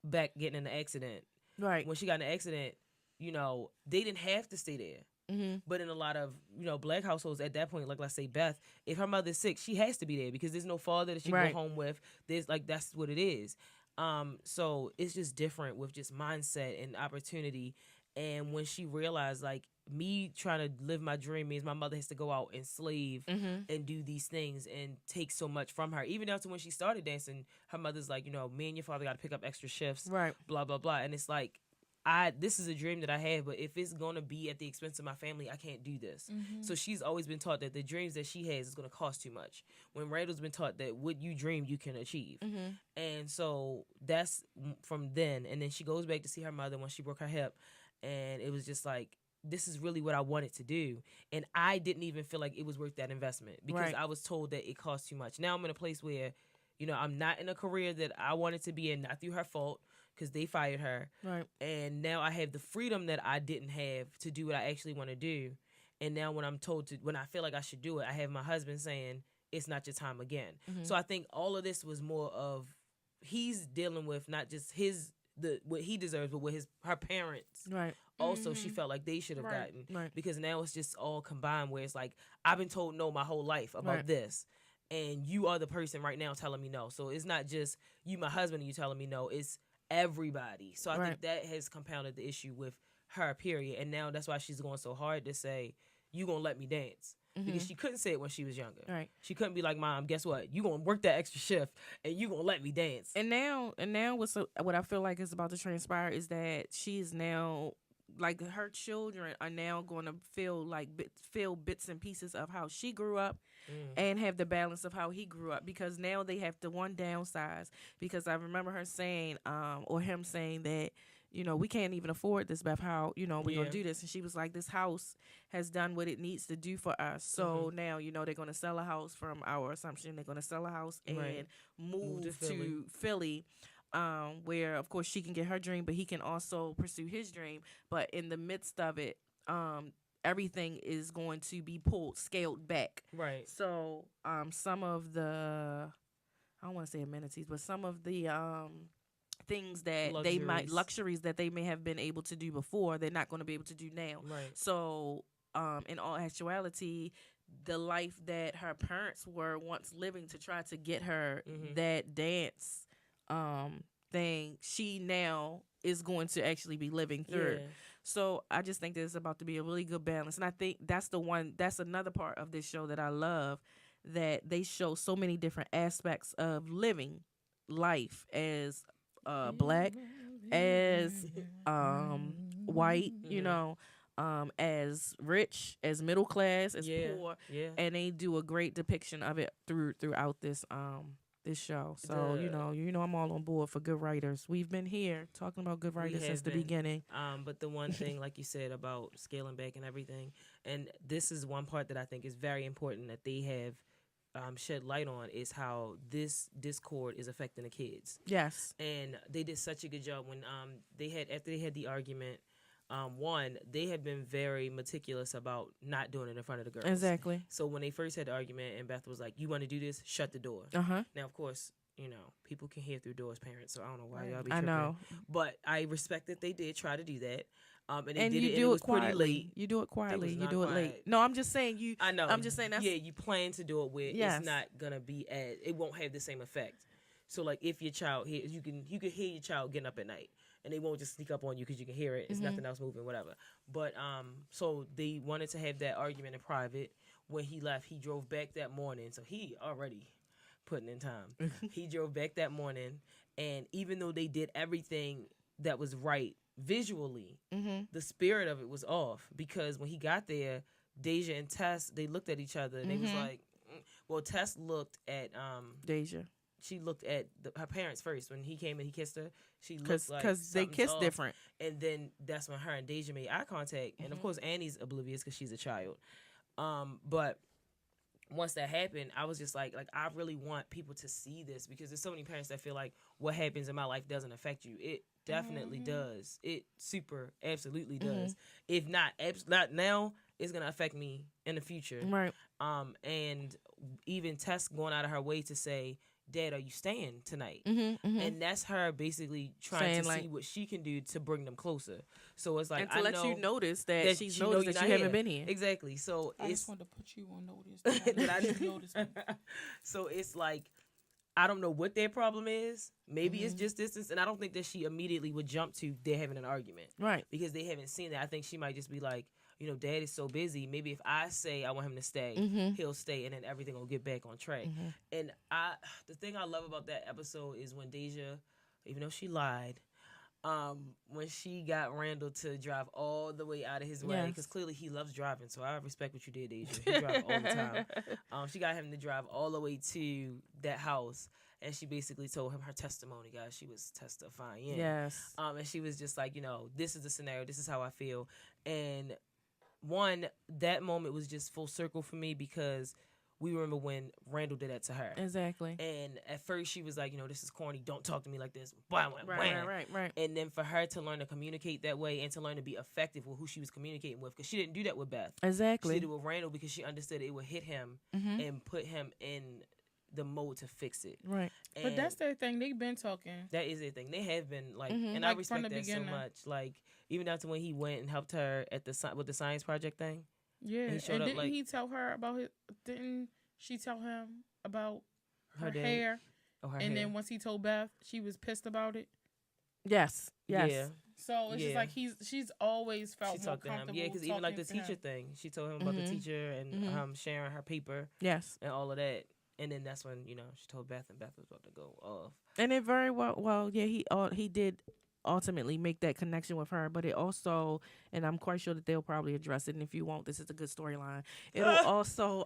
Beck getting in the accident. When she got in the accident, they didn't have to stay there. But in a lot of, black households at that point, like, let's say Beth, if her mother's sick, she has to be there, because there's no father that she can go home with. There's, like, that's what it is. So it's just different with just mindset and opportunity. And when she realized, like, me trying to live my dream means my mother has to go out and slave and do these things and take so much from her. Even down to when she started dancing, her mother's like, me and your father got to pick up extra shifts, blah, blah, blah. And it's like, this is a dream that I have, but if it's going to be at the expense of my family, I can't do this. So she's always been taught that the dreams that she has is going to cost too much. When Randall's been taught that what you dream, you can achieve. And so that's from then. And then she goes back to see her mother when she broke her hip. And it was just like, this is really what I wanted to do. And I didn't even feel like it was worth that investment, because I was told that it cost too much. Now I'm in a place where, I'm not in a career that I wanted to be in, not through her fault, because they fired her. And now I have the freedom that I didn't have to do what I actually want to do. And now when I feel like I should do it, I have my husband saying, it's not your time again. So I think all of this was more of, he's dealing with not just what he deserves, but what her parents also she felt like they should have gotten. Because now it's just all combined, where it's like, I've been told no my whole life about this, and you are the person right now telling me no. So it's not just you, my husband, and you telling me no, it's everybody. So I think that has compounded the issue with her, period. And now that's why she's going so hard to say, you gonna let me dance. Because she couldn't say it when she was younger. She couldn't be like, Mom, guess what? You gonna work that extra shift and you gonna let me dance. And now what I feel like is about to transpire is that she is now, like, her children are now going to feel bits and pieces of how she grew up and have the balance of how he grew up, because now they have to downsize. Because I remember her saying, or him saying that, we can't even afford this, Beth. How, we're going to do this? And she was like, this house has done what it needs to do for us. So now, they're going to sell a house, from our assumption. They're going to sell a house and move to Philly. Where, of course, she can get her dream, but he can also pursue his dream. But in the midst of it, everything is going to be scaled back. So some of the, I don't want to say amenities, but some of the things that luxuries that they may have been able to do before, they're not going to be able to do now. So in all actuality, the life that her parents were once living to try to get her that dance thing, she now is going to actually be living through. So I just think that it's about to be a really good balance. And I think that's another part of this show that I love, that they show so many different aspects of living life as black, as white, as rich, as middle class, as poor, and they do a great depiction of it throughout this this show. So you know I'm all on board for good writers. We've been here talking about good writers since the beginning. But the one thing, like you said, about scaling back and everything, and this is one part that I think is very important that they have shed light on, is how this discord is affecting the kids. Yes. And they did such a good job when after they had the argument. One, they had been very meticulous about not doing it in front of the girls. Exactly. So when they first had the argument and Beth was like, "You want to do this? Shut the door." Now, of course, people can hear through doors, parents. So I don't know why y'all be tripping. I know, but I respect that they did try to do that. And they did it. And it was quietly. Pretty late. You do it quietly. You do it late. No, I'm just saying you. I know. I'm just saying that's. Yeah, you plan to do it where it's not gonna be it won't have the same effect. So like if your child hears, you can hear your child getting up at night. And they won't just sneak up on you because you can hear it. It's nothing else moving, whatever. But so they wanted to have that argument in private. When he left, he drove back that morning. So he already putting in time. He drove back that morning, and even though they did everything that was right visually, the spirit of it was off. Because when he got there, Deja and Tess, they looked at each other and they was like, well, Tess looked at Deja. She looked at her parents first. When he came and he kissed her, she looked like because they kiss different. And then that's when her and Deja made eye contact. And of course, Annie's oblivious because she's a child. But once that happened, I was just like I really want people to see this, because there's so many parents that feel like what happens in my life doesn't affect you. It definitely does. It absolutely does. If not now, it's gonna affect me in the future. Right. And even Tess going out of her way to say, "Dad, are you staying tonight?" And that's her basically trying to see what she can do to bring them closer. So it's like, and to let you notice that she's noticed that you haven't been here. Exactly. So I just want to put you on notice. That I didn't notice. So it's like, I don't know what their problem is. Maybe it's just distance, and I don't think that she immediately would jump to they're having an argument, right? Because they haven't seen that. I think she might just be like, Dad is so busy. Maybe if I say I want him to stay, he'll stay, and then everything will get back on track. And the thing I love about that episode is when Deja, even though she lied, when she got Randall to drive all the way out of his way, because clearly he loves driving. So I respect what you did, Deja. He drives all the time. She got him to drive all the way to that house. And she basically told him her testimony, guys. She was testifying. Yes. And she was just like, this is the scenario. This is how I feel. And that moment was just full circle for me, because we remember when Randall did that to her. Exactly. And at first she was like, this is corny. Don't talk to me like this. Right. Right. And then for her to learn to communicate that way and to learn to be effective with who she was communicating with, because she didn't do that with Beth. Exactly. She did it with Randall because she understood it would hit him and put him in the mode to fix it. Right. And but that's their thing. They've been talking. That is their thing. They have been and I respect that so much. Like, even down to when he went and helped her at with the science project thing. Yeah. And didn't he tell her about didn't she tell him about her hair? Oh, her and hair. then once he told Beth, she was pissed about it. Yes. Yeah. So it's just like she's always felt more comfortable. Yeah, because even like the teacher thing, she told him about the teacher and sharing her paper. Yes. And all of that. And then that's when, she told Beth, and Beth was about to go off. And it very he did ultimately make that connection with her, but it also, and I'm quite sure that they'll probably address it, and if you won't, this is a good storyline. It'll also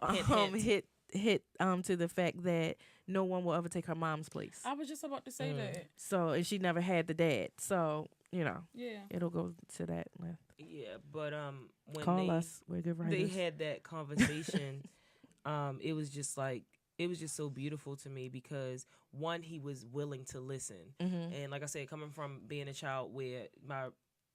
hit to the fact that no one will ever take her mom's place. I was just about to say that. So, and she never had the dad. So, yeah, it'll go to that. Yeah, but when call us, we're good writers. They had that conversation. It was just like, it was just so beautiful to me, because one, he was willing to listen. And like I said, coming from being a child where my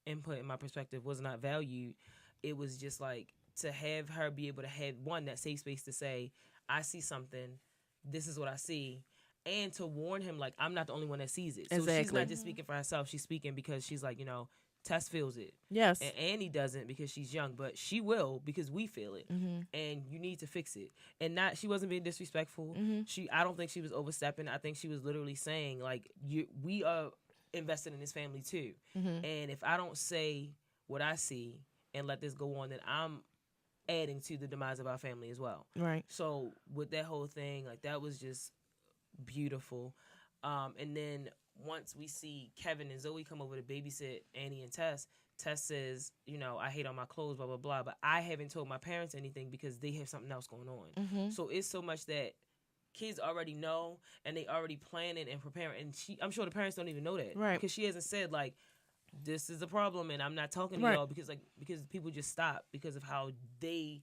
input and my perspective was not valued, it was just like, to have her be able to have, one, that safe space to say, I see something, this is what I see, and to warn him, like, I'm not the only one that sees it. So she's not just speaking for herself, she's speaking because she's like, Tess feels it. Yes. And Annie doesn't because she's young, but she will because we feel it. And you need to fix it. And she wasn't being disrespectful. I don't think she was overstepping. I think she was literally saying, like, we are invested in this family too. And if I don't say what I see and let this go on, then I'm adding to the demise of our family as well. Right. So with that whole thing, like, that was just beautiful. And then once we see Kevin and Zoe come over to babysit Annie and Tess says, I hate all my clothes, blah, blah, blah. But I haven't told my parents anything because they have something else going on. So it's so much that kids already know and they already planning and preparing. And I'm sure the parents don't even know that, Right. because she hasn't said like, this is a problem and I'm not talking to Right. y'all because people just stop because of how they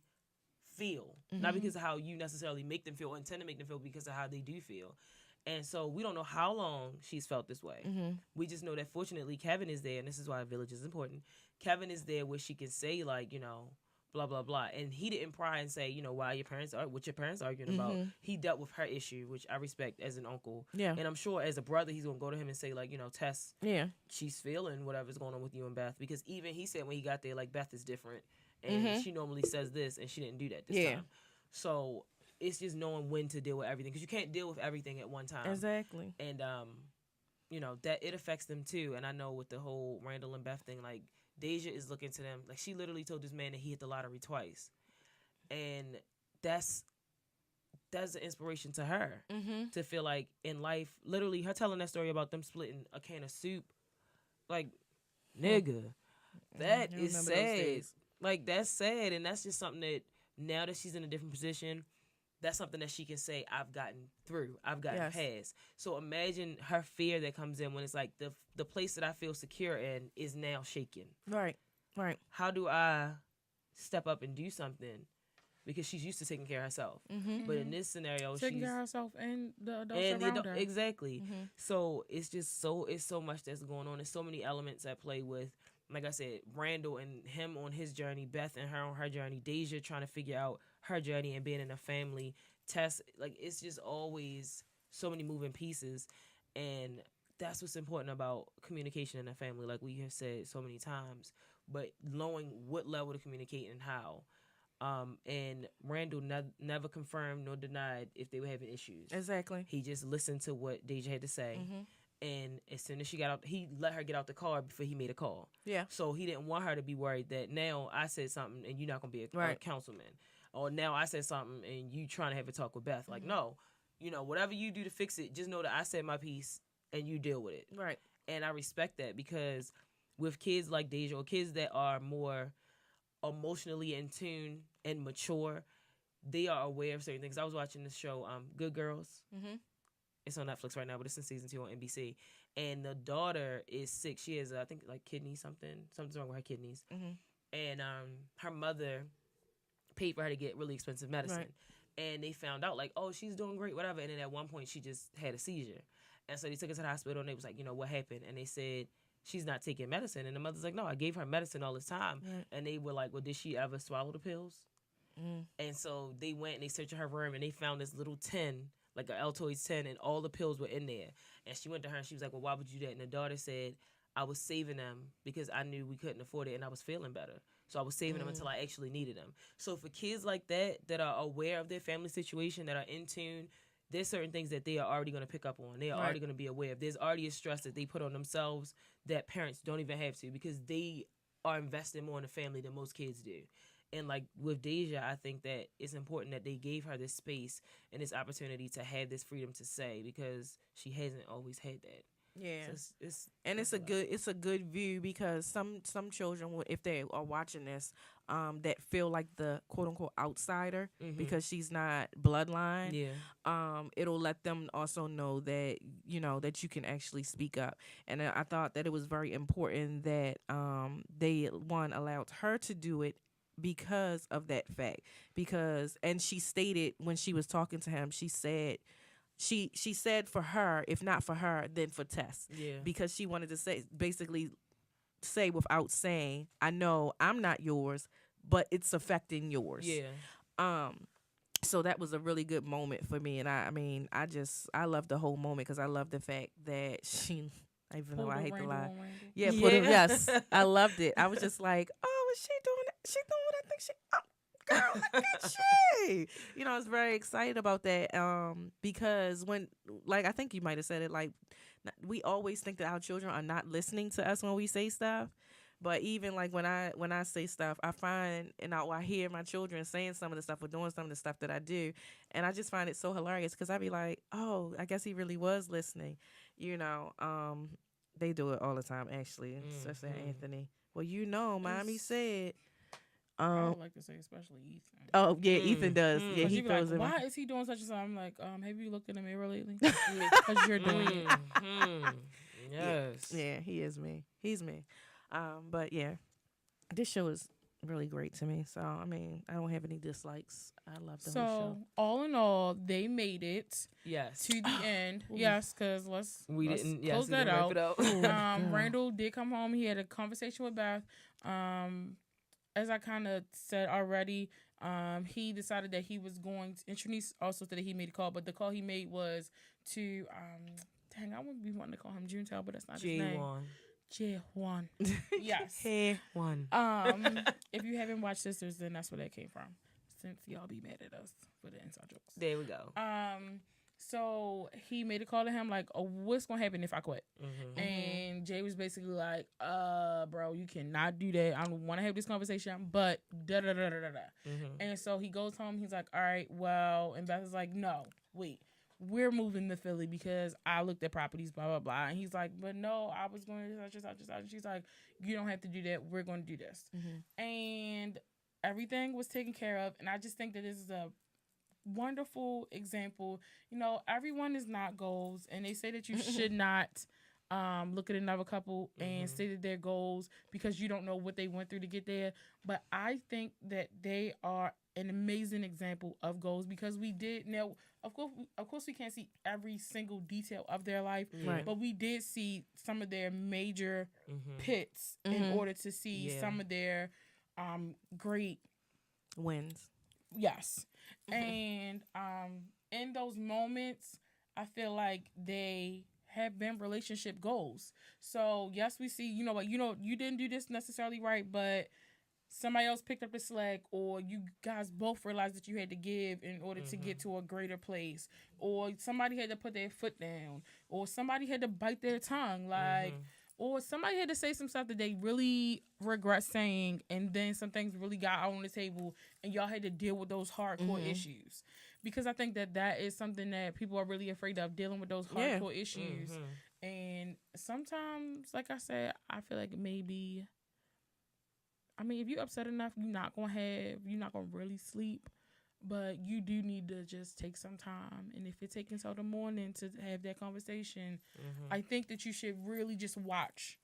feel, not because of how you necessarily make them feel or intend to make them feel, because of how they do feel. And so we don't know how long she's felt this way. We just know that fortunately Kevin is there, and this is why a village is important. Kevin is there where she can say like, blah blah blah, and he didn't pry and say, why your parents are what your parents arguing about. He dealt with her issue, which I respect as an uncle. Yeah. And I'm sure as a brother he's gonna go to him and say like, Tess, Yeah. she's feeling whatever's going on with you and Beth, because even he said when he got there like, Beth is different and she normally says this and she didn't do that this time. So it's just knowing when to deal with everything, because you can't deal with everything at one time. Exactly. And that it affects them too. And I know with the whole Randall and Beth thing, like Deja is looking to them. Like she literally told this man that he hit the lottery twice, and that's an inspiration to her to feel like in life, literally her telling that story about them splitting a can of soup, like nigga, that is sad. Like that's sad, and that's just something that now that she's in a different position, that's something that she can say, I've gotten through, I've gotten past. So imagine her fear that comes in when it's like the place that I feel secure in is now shaken. Right. How do I step up and do something? Because she's used to taking care of herself. But in this scenario, taking she's care of herself and the adults around her. Exactly. So it's just it's so much that's going on. There's so many elements at play with, like I said, Randall and him on his journey, Beth and her on her journey, Deja trying to figure out her journey and being in a family, Tess, like it's just always so many moving pieces. And that's what's important about communication in a family, like we have said so many times, but knowing what level to communicate and how. And Randall never confirmed nor denied if they were having issues. Exactly. He just listened to what Deja had to say. And as soon as she got out, he let her get out the car before he made a call. Yeah. So he didn't want her to be worried that now I said something and you're not going to be a councilman. Or now I said something and you trying to have a talk with Beth. Like, no, whatever you do to fix it, just know that I said my piece and you deal with it. Right. And I respect that, because with kids like Deja, or kids that are more emotionally in tune and mature, they are aware of certain things. I was watching this show, Good Girls. It's on Netflix right now, but it's in season 2 on NBC. And the daughter is sick. She has, I think, like something's wrong with her kidneys. And her mother paid for her to get really expensive medicine. Right. And they found out, like, oh, she's doing great, whatever. And then at one point, she just had a seizure. And so they took her to the hospital, and they was like, what happened? And they said, she's not taking medicine. And the mother's like, no, I gave her medicine all this time. Right. And they were like, well, did she ever swallow the pills? And so they went and they searched her room, and they found this little tin, like an Altoids tin, and all the pills were in there. And she went to her and she was like, well, why would you do that? And the daughter said, I was saving them because I knew we couldn't afford it and I was feeling better. So I was saving them until I actually needed them. So for kids like that are aware of their family situation, that are in tune, there's certain things that they are already going to pick up on. They are already going to be aware of. There's already a stress that they put on themselves that parents don't even have to, because they are investing more in the family than most kids do. And like with Deja, I think that it's important that they gave her this space and this opportunity to have this freedom to say, because she hasn't always had that. Yeah. So it's a good view, because some children, if they are watching this, that feel like the quote unquote outsider because she's not bloodline. Yeah. It'll let them also know that that you can actually speak up. And I thought that it was very important that they allowed her to do it because of that fact. And she stated when she was talking to him, she said. She said for her, if not for her, then for Tess. Yeah. Because she wanted to basically say without saying, I know I'm not yours, but it's affecting yours. Yeah. So that was a really good moment for me. And I love the whole moment, because I love the fact that she, even though I hate to lie. Yeah, yes. I loved it. I was just like, oh, is she doing it? She doing what I think she, oh. Girl, look at you. I was very excited about that, because when, like, I think you might have said it, like, we always think that our children are not listening to us when we say stuff. But even like when I say stuff, I find, and I hear my children saying some of the stuff or doing some of the stuff that I do, and I just find it so hilarious, because I be like, oh, I guess he really was listening. They do it all the time, actually, especially Anthony. Well, mommy said. I Um. would like to say, especially Ethan. Oh yeah, Ethan does. Yeah, Because he you be throws like, him. why is he doing such and such? I'm like, have you looked in the mirror lately? Because you're doing it. Yes. Yeah, he is me. He's me. But yeah, this show is really great to me. So I mean, I don't have any dislikes. I love the whole So, show. all in all, they made it Yes. to the end. Yes, because let's We let's didn't. close Yes, we that didn't wrap out. it out. Girl. Randall did come home. He had a conversation with Beth. As I kind of said already, he decided that he was going to, and Trinice also said that he made a call, but the call he made was to, dang, I wouldn't be wanting to call him Junetale, but that's not his name. J1. Yes. Hey, one. If you haven't watched Sisters, then that's where that came from. Since y'all be mad at us for the inside jokes. There we go. So he made a call to him like, oh, what's gonna happen if I quit? Mm-hmm. And Jay was basically like, bro, you cannot do that. I don't want to have this conversation, but da da da da da da. And so he goes home. He's like, all right, well, and Beth is like, no, wait, we're moving to Philly because I looked at properties, blah blah blah. And he's like, but no, I was going to such and such and such. And she's like, you don't have to do that. We're going to do this. And everything was taken care of. And I just think that this is a wonderful example. You know, everyone is not goals, and they say that you should not look at another couple and say that their goals because you don't know what they went through to get there. But I think that they are an amazing example of goals because we did now. Of course, we can't see every single detail of their life, Right. but we did see some of their major pits in order to see some of their great Wins. yes. And in those moments, I feel like they have been relationship goals. So yes, we see, you know what, you didn't do this necessarily right, but somebody else picked up the slack, or you guys both realized that you had to give in order to get to a greater place, or somebody had to put their foot down, or somebody had to bite their tongue, like, or somebody had to say some stuff that they really regret saying, and then some things really got out on the table, and y'all had to deal with those hardcore issues. Because I think that that is something that people are really afraid of, dealing with those hardcore issues. And sometimes, like I said, I feel like maybe, I mean, if you're upset enough, you're not going to really sleep. But you do need to just take some time. And if it takes until the morning to have that conversation, I think that you should really just watch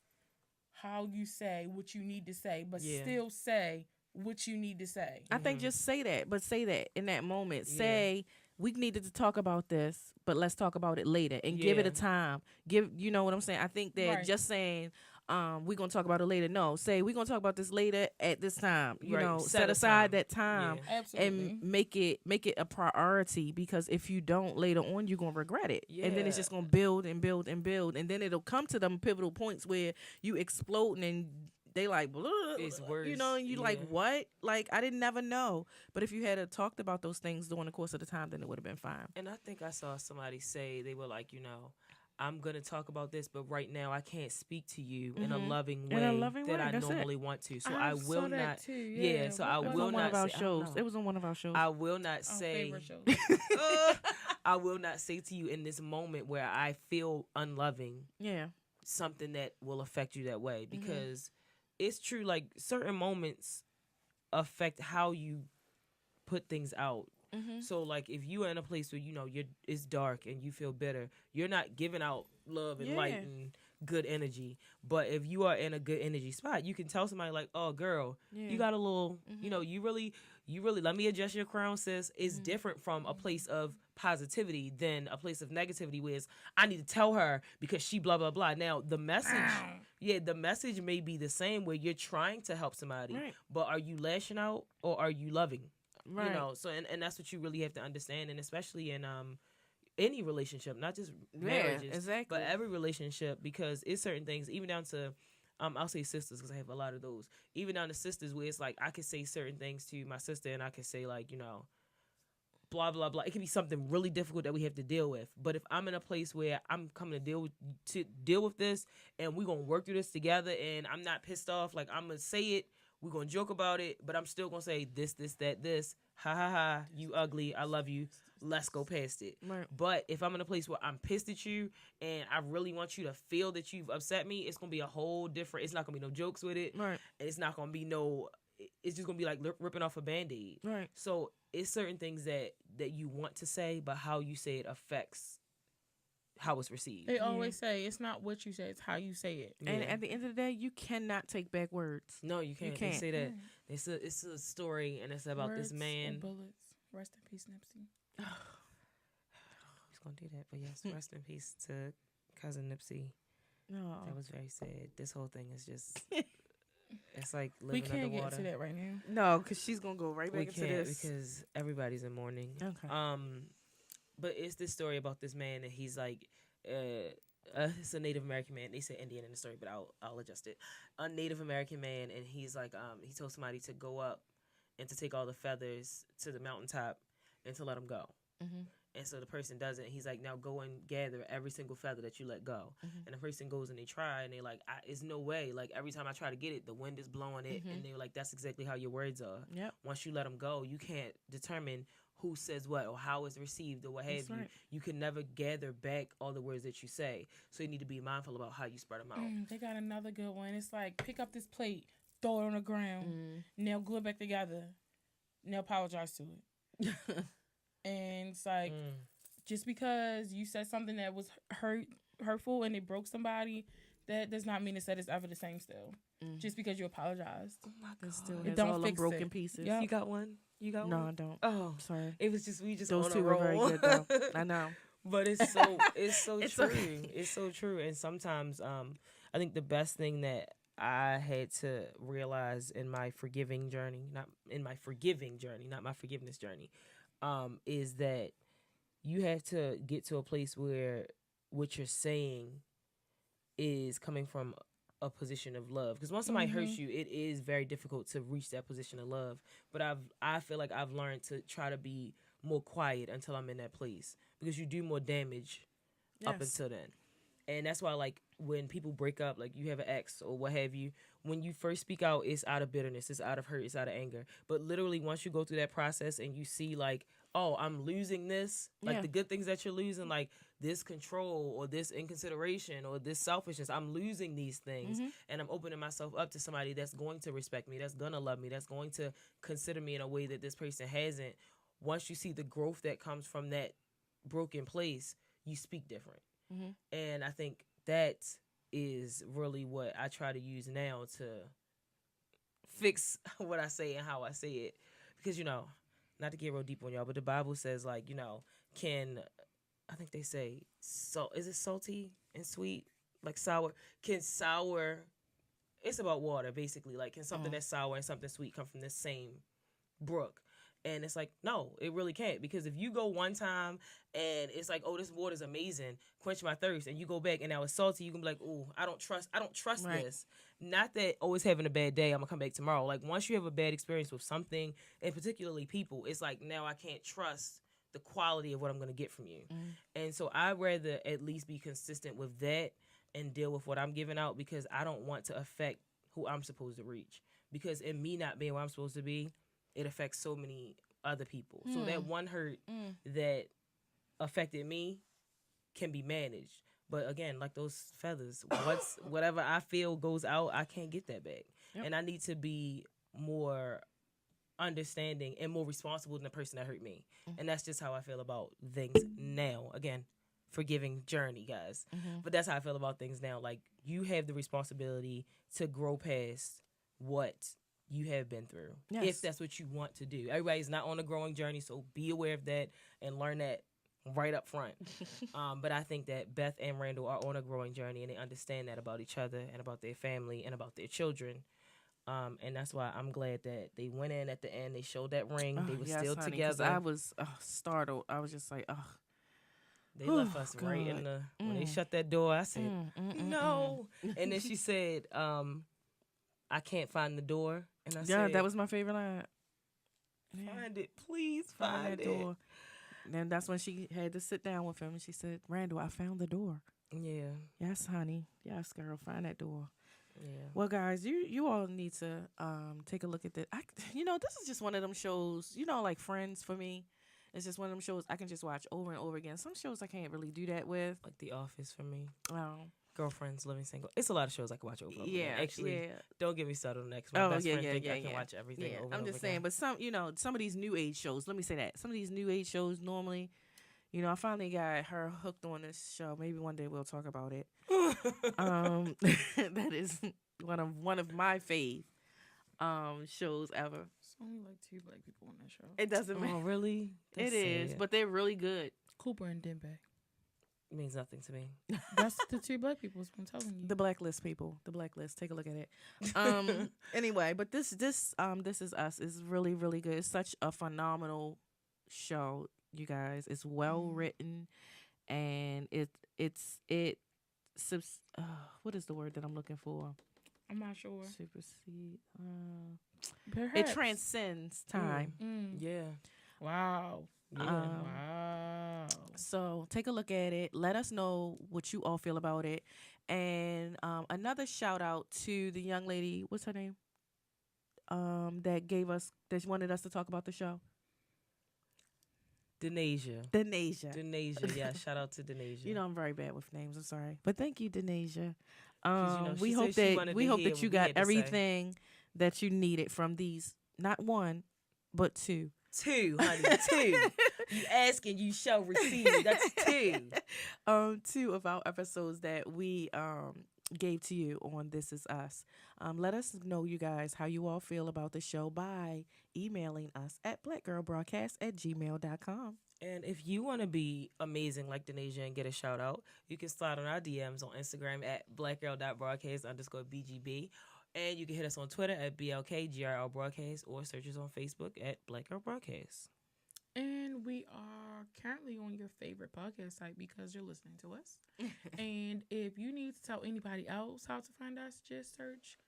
how you say what you need to say, but still say what you need to say. I think just say that, but say that in that moment. Say, we needed to talk about this, but let's talk about it later and give it a time. You know what I'm saying? I think that just saying, we're going to talk about it later. No, say, we're going to talk about this later at this time. You know, set aside that time and make it a priority, because if you don't later on, you're going to regret it. And then it's just going to build and build and build. And then it'll come to them pivotal points where you exploding and they like, it's worse. You know, and you like, what? Like, I didn't never know. But if you had talked about those things during the course of the time, then it would have been fine. And I think I saw somebody say, they were like, I'm going to talk about this, but right now I can't speak to you in a loving way that I normally want to. So I will not. Too, yeah. So I will not say. It was on one of our shows. I will not say. I will not say to you in this moment where I feel unloving. Yeah. Something that will affect you that way, because it's true. Like, certain moments affect how you put things out. So, like, if you are in a place where it's dark and you feel bitter, you're not giving out love and light and good energy. But if you are in a good energy spot, you can tell somebody like, "Oh, girl, you got a little, you really let me adjust your crown, sis." It's different from a place of positivity than a place of negativity, where it's, I need to tell her because she blah blah blah. Now the message, the message may be the same, where you're trying to help somebody, but are you lashing out or are you loving? Right. So and that's what you really have to understand, and especially in any relationship, not just marriages, exactly, but every relationship, because it's certain things, even down to I'll say sisters, because I have a lot of those, even down to sisters, where it's like I could say certain things to my sister and I could say, like, blah blah blah. It could be something really difficult that we have to deal with, but if I'm in a place where I'm coming to deal with this, and we're gonna work through this together, and I'm not pissed off, like, I'm gonna say it, we're going to joke about it, but I'm still going to say this, that, this. Ha, ha, ha. You ugly. I love you. Let's go past it. Right. But if I'm in a place where I'm pissed at you and I really want you to feel that you've upset me, it's going to be a whole different... It's not going to be no jokes with it. Right. It's not going to be no... it's just gonna be like ripping off a Band-Aid. Right. So it's certain things that you want to say, but how you say it affects how it's received. They always say it's not what you say, it's how you say it. And at the end of the day, you cannot take back words. No, you can't. They say that it's a story, and it's about Words this man. or bullets. Rest in peace, Nipsey. He's gonna do that, but yes, rest in peace to cousin Nipsey. No. That was very sad. This whole thing is just. It's like living We can't underwater. get to that right now. No, because she's going to go right back into this. Because everybody's in mourning. Okay. But it's this story about this man, and he's like, it's a Native American man. They said Indian in the story, but I'll adjust it. A Native American man, and he's like, he told somebody to go up and to take all the feathers to the mountaintop and to let them go. Mm-hmm. And so the person doesn't. He's like, now go and gather every single feather that you let go. Mm-hmm. And the person goes and they try, and they like, it's no way. Like every time I try to get it, the wind is blowing it, and they're like, that's exactly how your words are. Yep. Once you let them go, you can't determine who says what or how it's received or what have you. Right. You can never gather back all the words that you say. So you need to be mindful about how you spread them out. They got another good one. It's like, pick up this plate, throw it on the ground, now glue it back together, now apologize to it. And it's like, just because you said something that was hurtful and it broke somebody, that does not mean it's that it's ever the same still. Just because you apologized. Oh my God. It still It has don't all them fix broken it. pieces. Yep. You got one? You got No, one? I don't. Oh, Sorry. it was just, we just Those on two a were roll. very good, though. I know. But it's so It's true. okay. It's so true. And sometimes I think the best thing that I had to realize in my forgiving journey, not my forgiveness journey, is that you have to get to a place where what you're saying is coming from a position of love. Because once somebody hurts you, it is very difficult to reach that position of love. But I feel like I've learned to try to be more quiet until I'm in that place, because you do more damage up Yes. until then. And that's why, like, when people break up, like you have an ex or what have you, when you first speak out, it's out of bitterness, it's out of hurt, it's out of anger. But literally, once you go through that process and you see, like, oh, I'm losing this, like Yeah. the good things that you're losing, like this control or this inconsideration or this selfishness, I'm losing these things, and I'm opening myself up to somebody that's going to respect me, that's going to love me, that's going to consider me in a way that this person hasn't. Once you see the growth that comes from that broken place, you speak different. And I think that is really what I try to use now to fix what I say and how I say it. Because, you know, not to get real deep on y'all, but the Bible says, like, you know, I think they say, is it salty and sweet? Like sour? Can sour, it's about water, basically. Like, can something that's sour and something sweet come from the same brook? And it's like, no, it really can't. Because if you go one time and it's like, oh, this water's amazing, quench my thirst, and you go back and now it's salty, you can be like, oh, I don't trust Right. this. Not that always having a bad day, I'm gonna come back tomorrow. Like, once you have a bad experience with something, and particularly people, it's like, now I can't trust the quality of what I'm gonna get from you. And so I'd rather at least be consistent with that and deal with what I'm giving out, because I don't want to affect who I'm supposed to reach. Because in me not being where I'm supposed to be, it affects so many other people. So that one hurt that affected me can be managed. But again, like those feathers, whatever I feel goes out, I can't get that back. Yep. And I need to be more understanding and more responsible than the person that hurt me. And that's just how I feel about things now. Again, forgiving journey, guys. But that's how I feel about things now. Like, you have the responsibility to grow past what you have been through, Yes. if that's what you want to do. Everybody's not on a growing journey, so be aware of that and learn that right up front. But I think that Beth and Randall are on a growing journey, and they understand that about each other and about their family and about their children. And that's why I'm glad that they went in at the end. They showed that ring. They were still 'cause together. I was startled. I was just like, oh. They left us right in God. the, when they shut that door, I said, no. And then she said, I can't find the door. And I Yeah, said, that was my favorite line. find it. Please Find find that it. door. And then that's when she had to sit down with him, and she said, Randall, I found the door. Yeah. Yes, honey. Yes, girl, find that door. Yeah. Well, guys, you all need to take a look at this. This is just one of them shows, like Friends for me. It's just one of them shows I can just watch over and over again. Some shows I can't really do that with. Like The Office for me. Oh, Girlfriends, Living Single. It's a lot of shows I can watch over and over yeah, again. Actually, yeah. don't get me started on that 'cause my Oh, best yeah, friend yeah, think yeah, I can yeah. watch everything Yeah, over and I'm over just saying, again. but some of these new age shows. Let me say that some of these new age shows normally, I finally got her hooked on this show. Maybe one day we'll talk about it. That is one of my fave shows ever. It's only like 2 black people on that show. It doesn't matter. Oh, really? It is, but they're really good. Cooper and Denbay. Means nothing to me. That's the 2 black people. I'm telling you. The Blacklist people. The Blacklist. Take a look at it. Anyway, but this Is Us is really, really good. It's such a phenomenal show, you guys. It's well written, and what is the word that I'm looking for? I'm not sure. Supersede. Perhaps. It transcends time. Yeah. Wow. Yeah. Wow. So take a look at it. Let us know what you all feel about it. And another shout out to the young lady. What's her name? That wanted us to talk about the show. Denasia. Denasia. Yeah. Shout out to Denasia. I'm very bad with names. I'm sorry, but thank you, Denasia. 'Cause, We she hope said she wanted to hear that you what we got had to say. everything that you needed from these. Not one, but two. 2, honey. 2. You asking, you shall receive. That's 2. 2 of our episodes that we gave to you on This Is Us. Let us know, you guys, how you all feel about the show by emailing us at blackgirlbroadcast@gmail.com. And if you want to be amazing like Denasia and get a shout out, you can slide on our DMs on Instagram at blackgirl.broadcast_BGB. And you can hit us on Twitter at BLKGRL Broadcast or search us on Facebook at Black Girl Broadcast. And we are currently on your favorite podcast site because you're listening to us. And if you need to tell anybody else how to find us, just search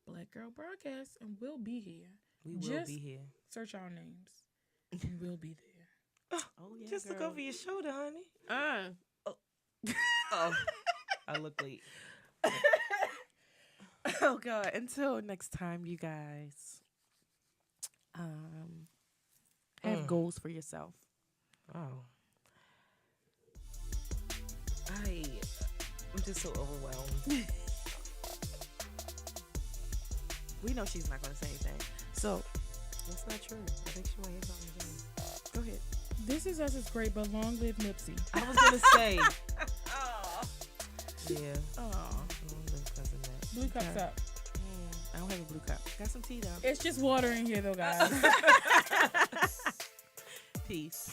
Black Girl Broadcast and we'll be here. We will Just be here. search our names and we'll be there. Oh, yeah, Just look girl. over your shoulder, honey. Oh, I look late. oh God. Until next time, you guys. Have goals for yourself. Oh. I'm just so overwhelmed. We know she's not going to say anything. So, That's not true. I think she might have something to say. go ahead. This Is Us is great, but long live Nipsey. I was going to say. Yeah. Oh, Blue cups Okay. up. I don't have a blue cup. Got some tea though. It's just water in here though, guys. Peace.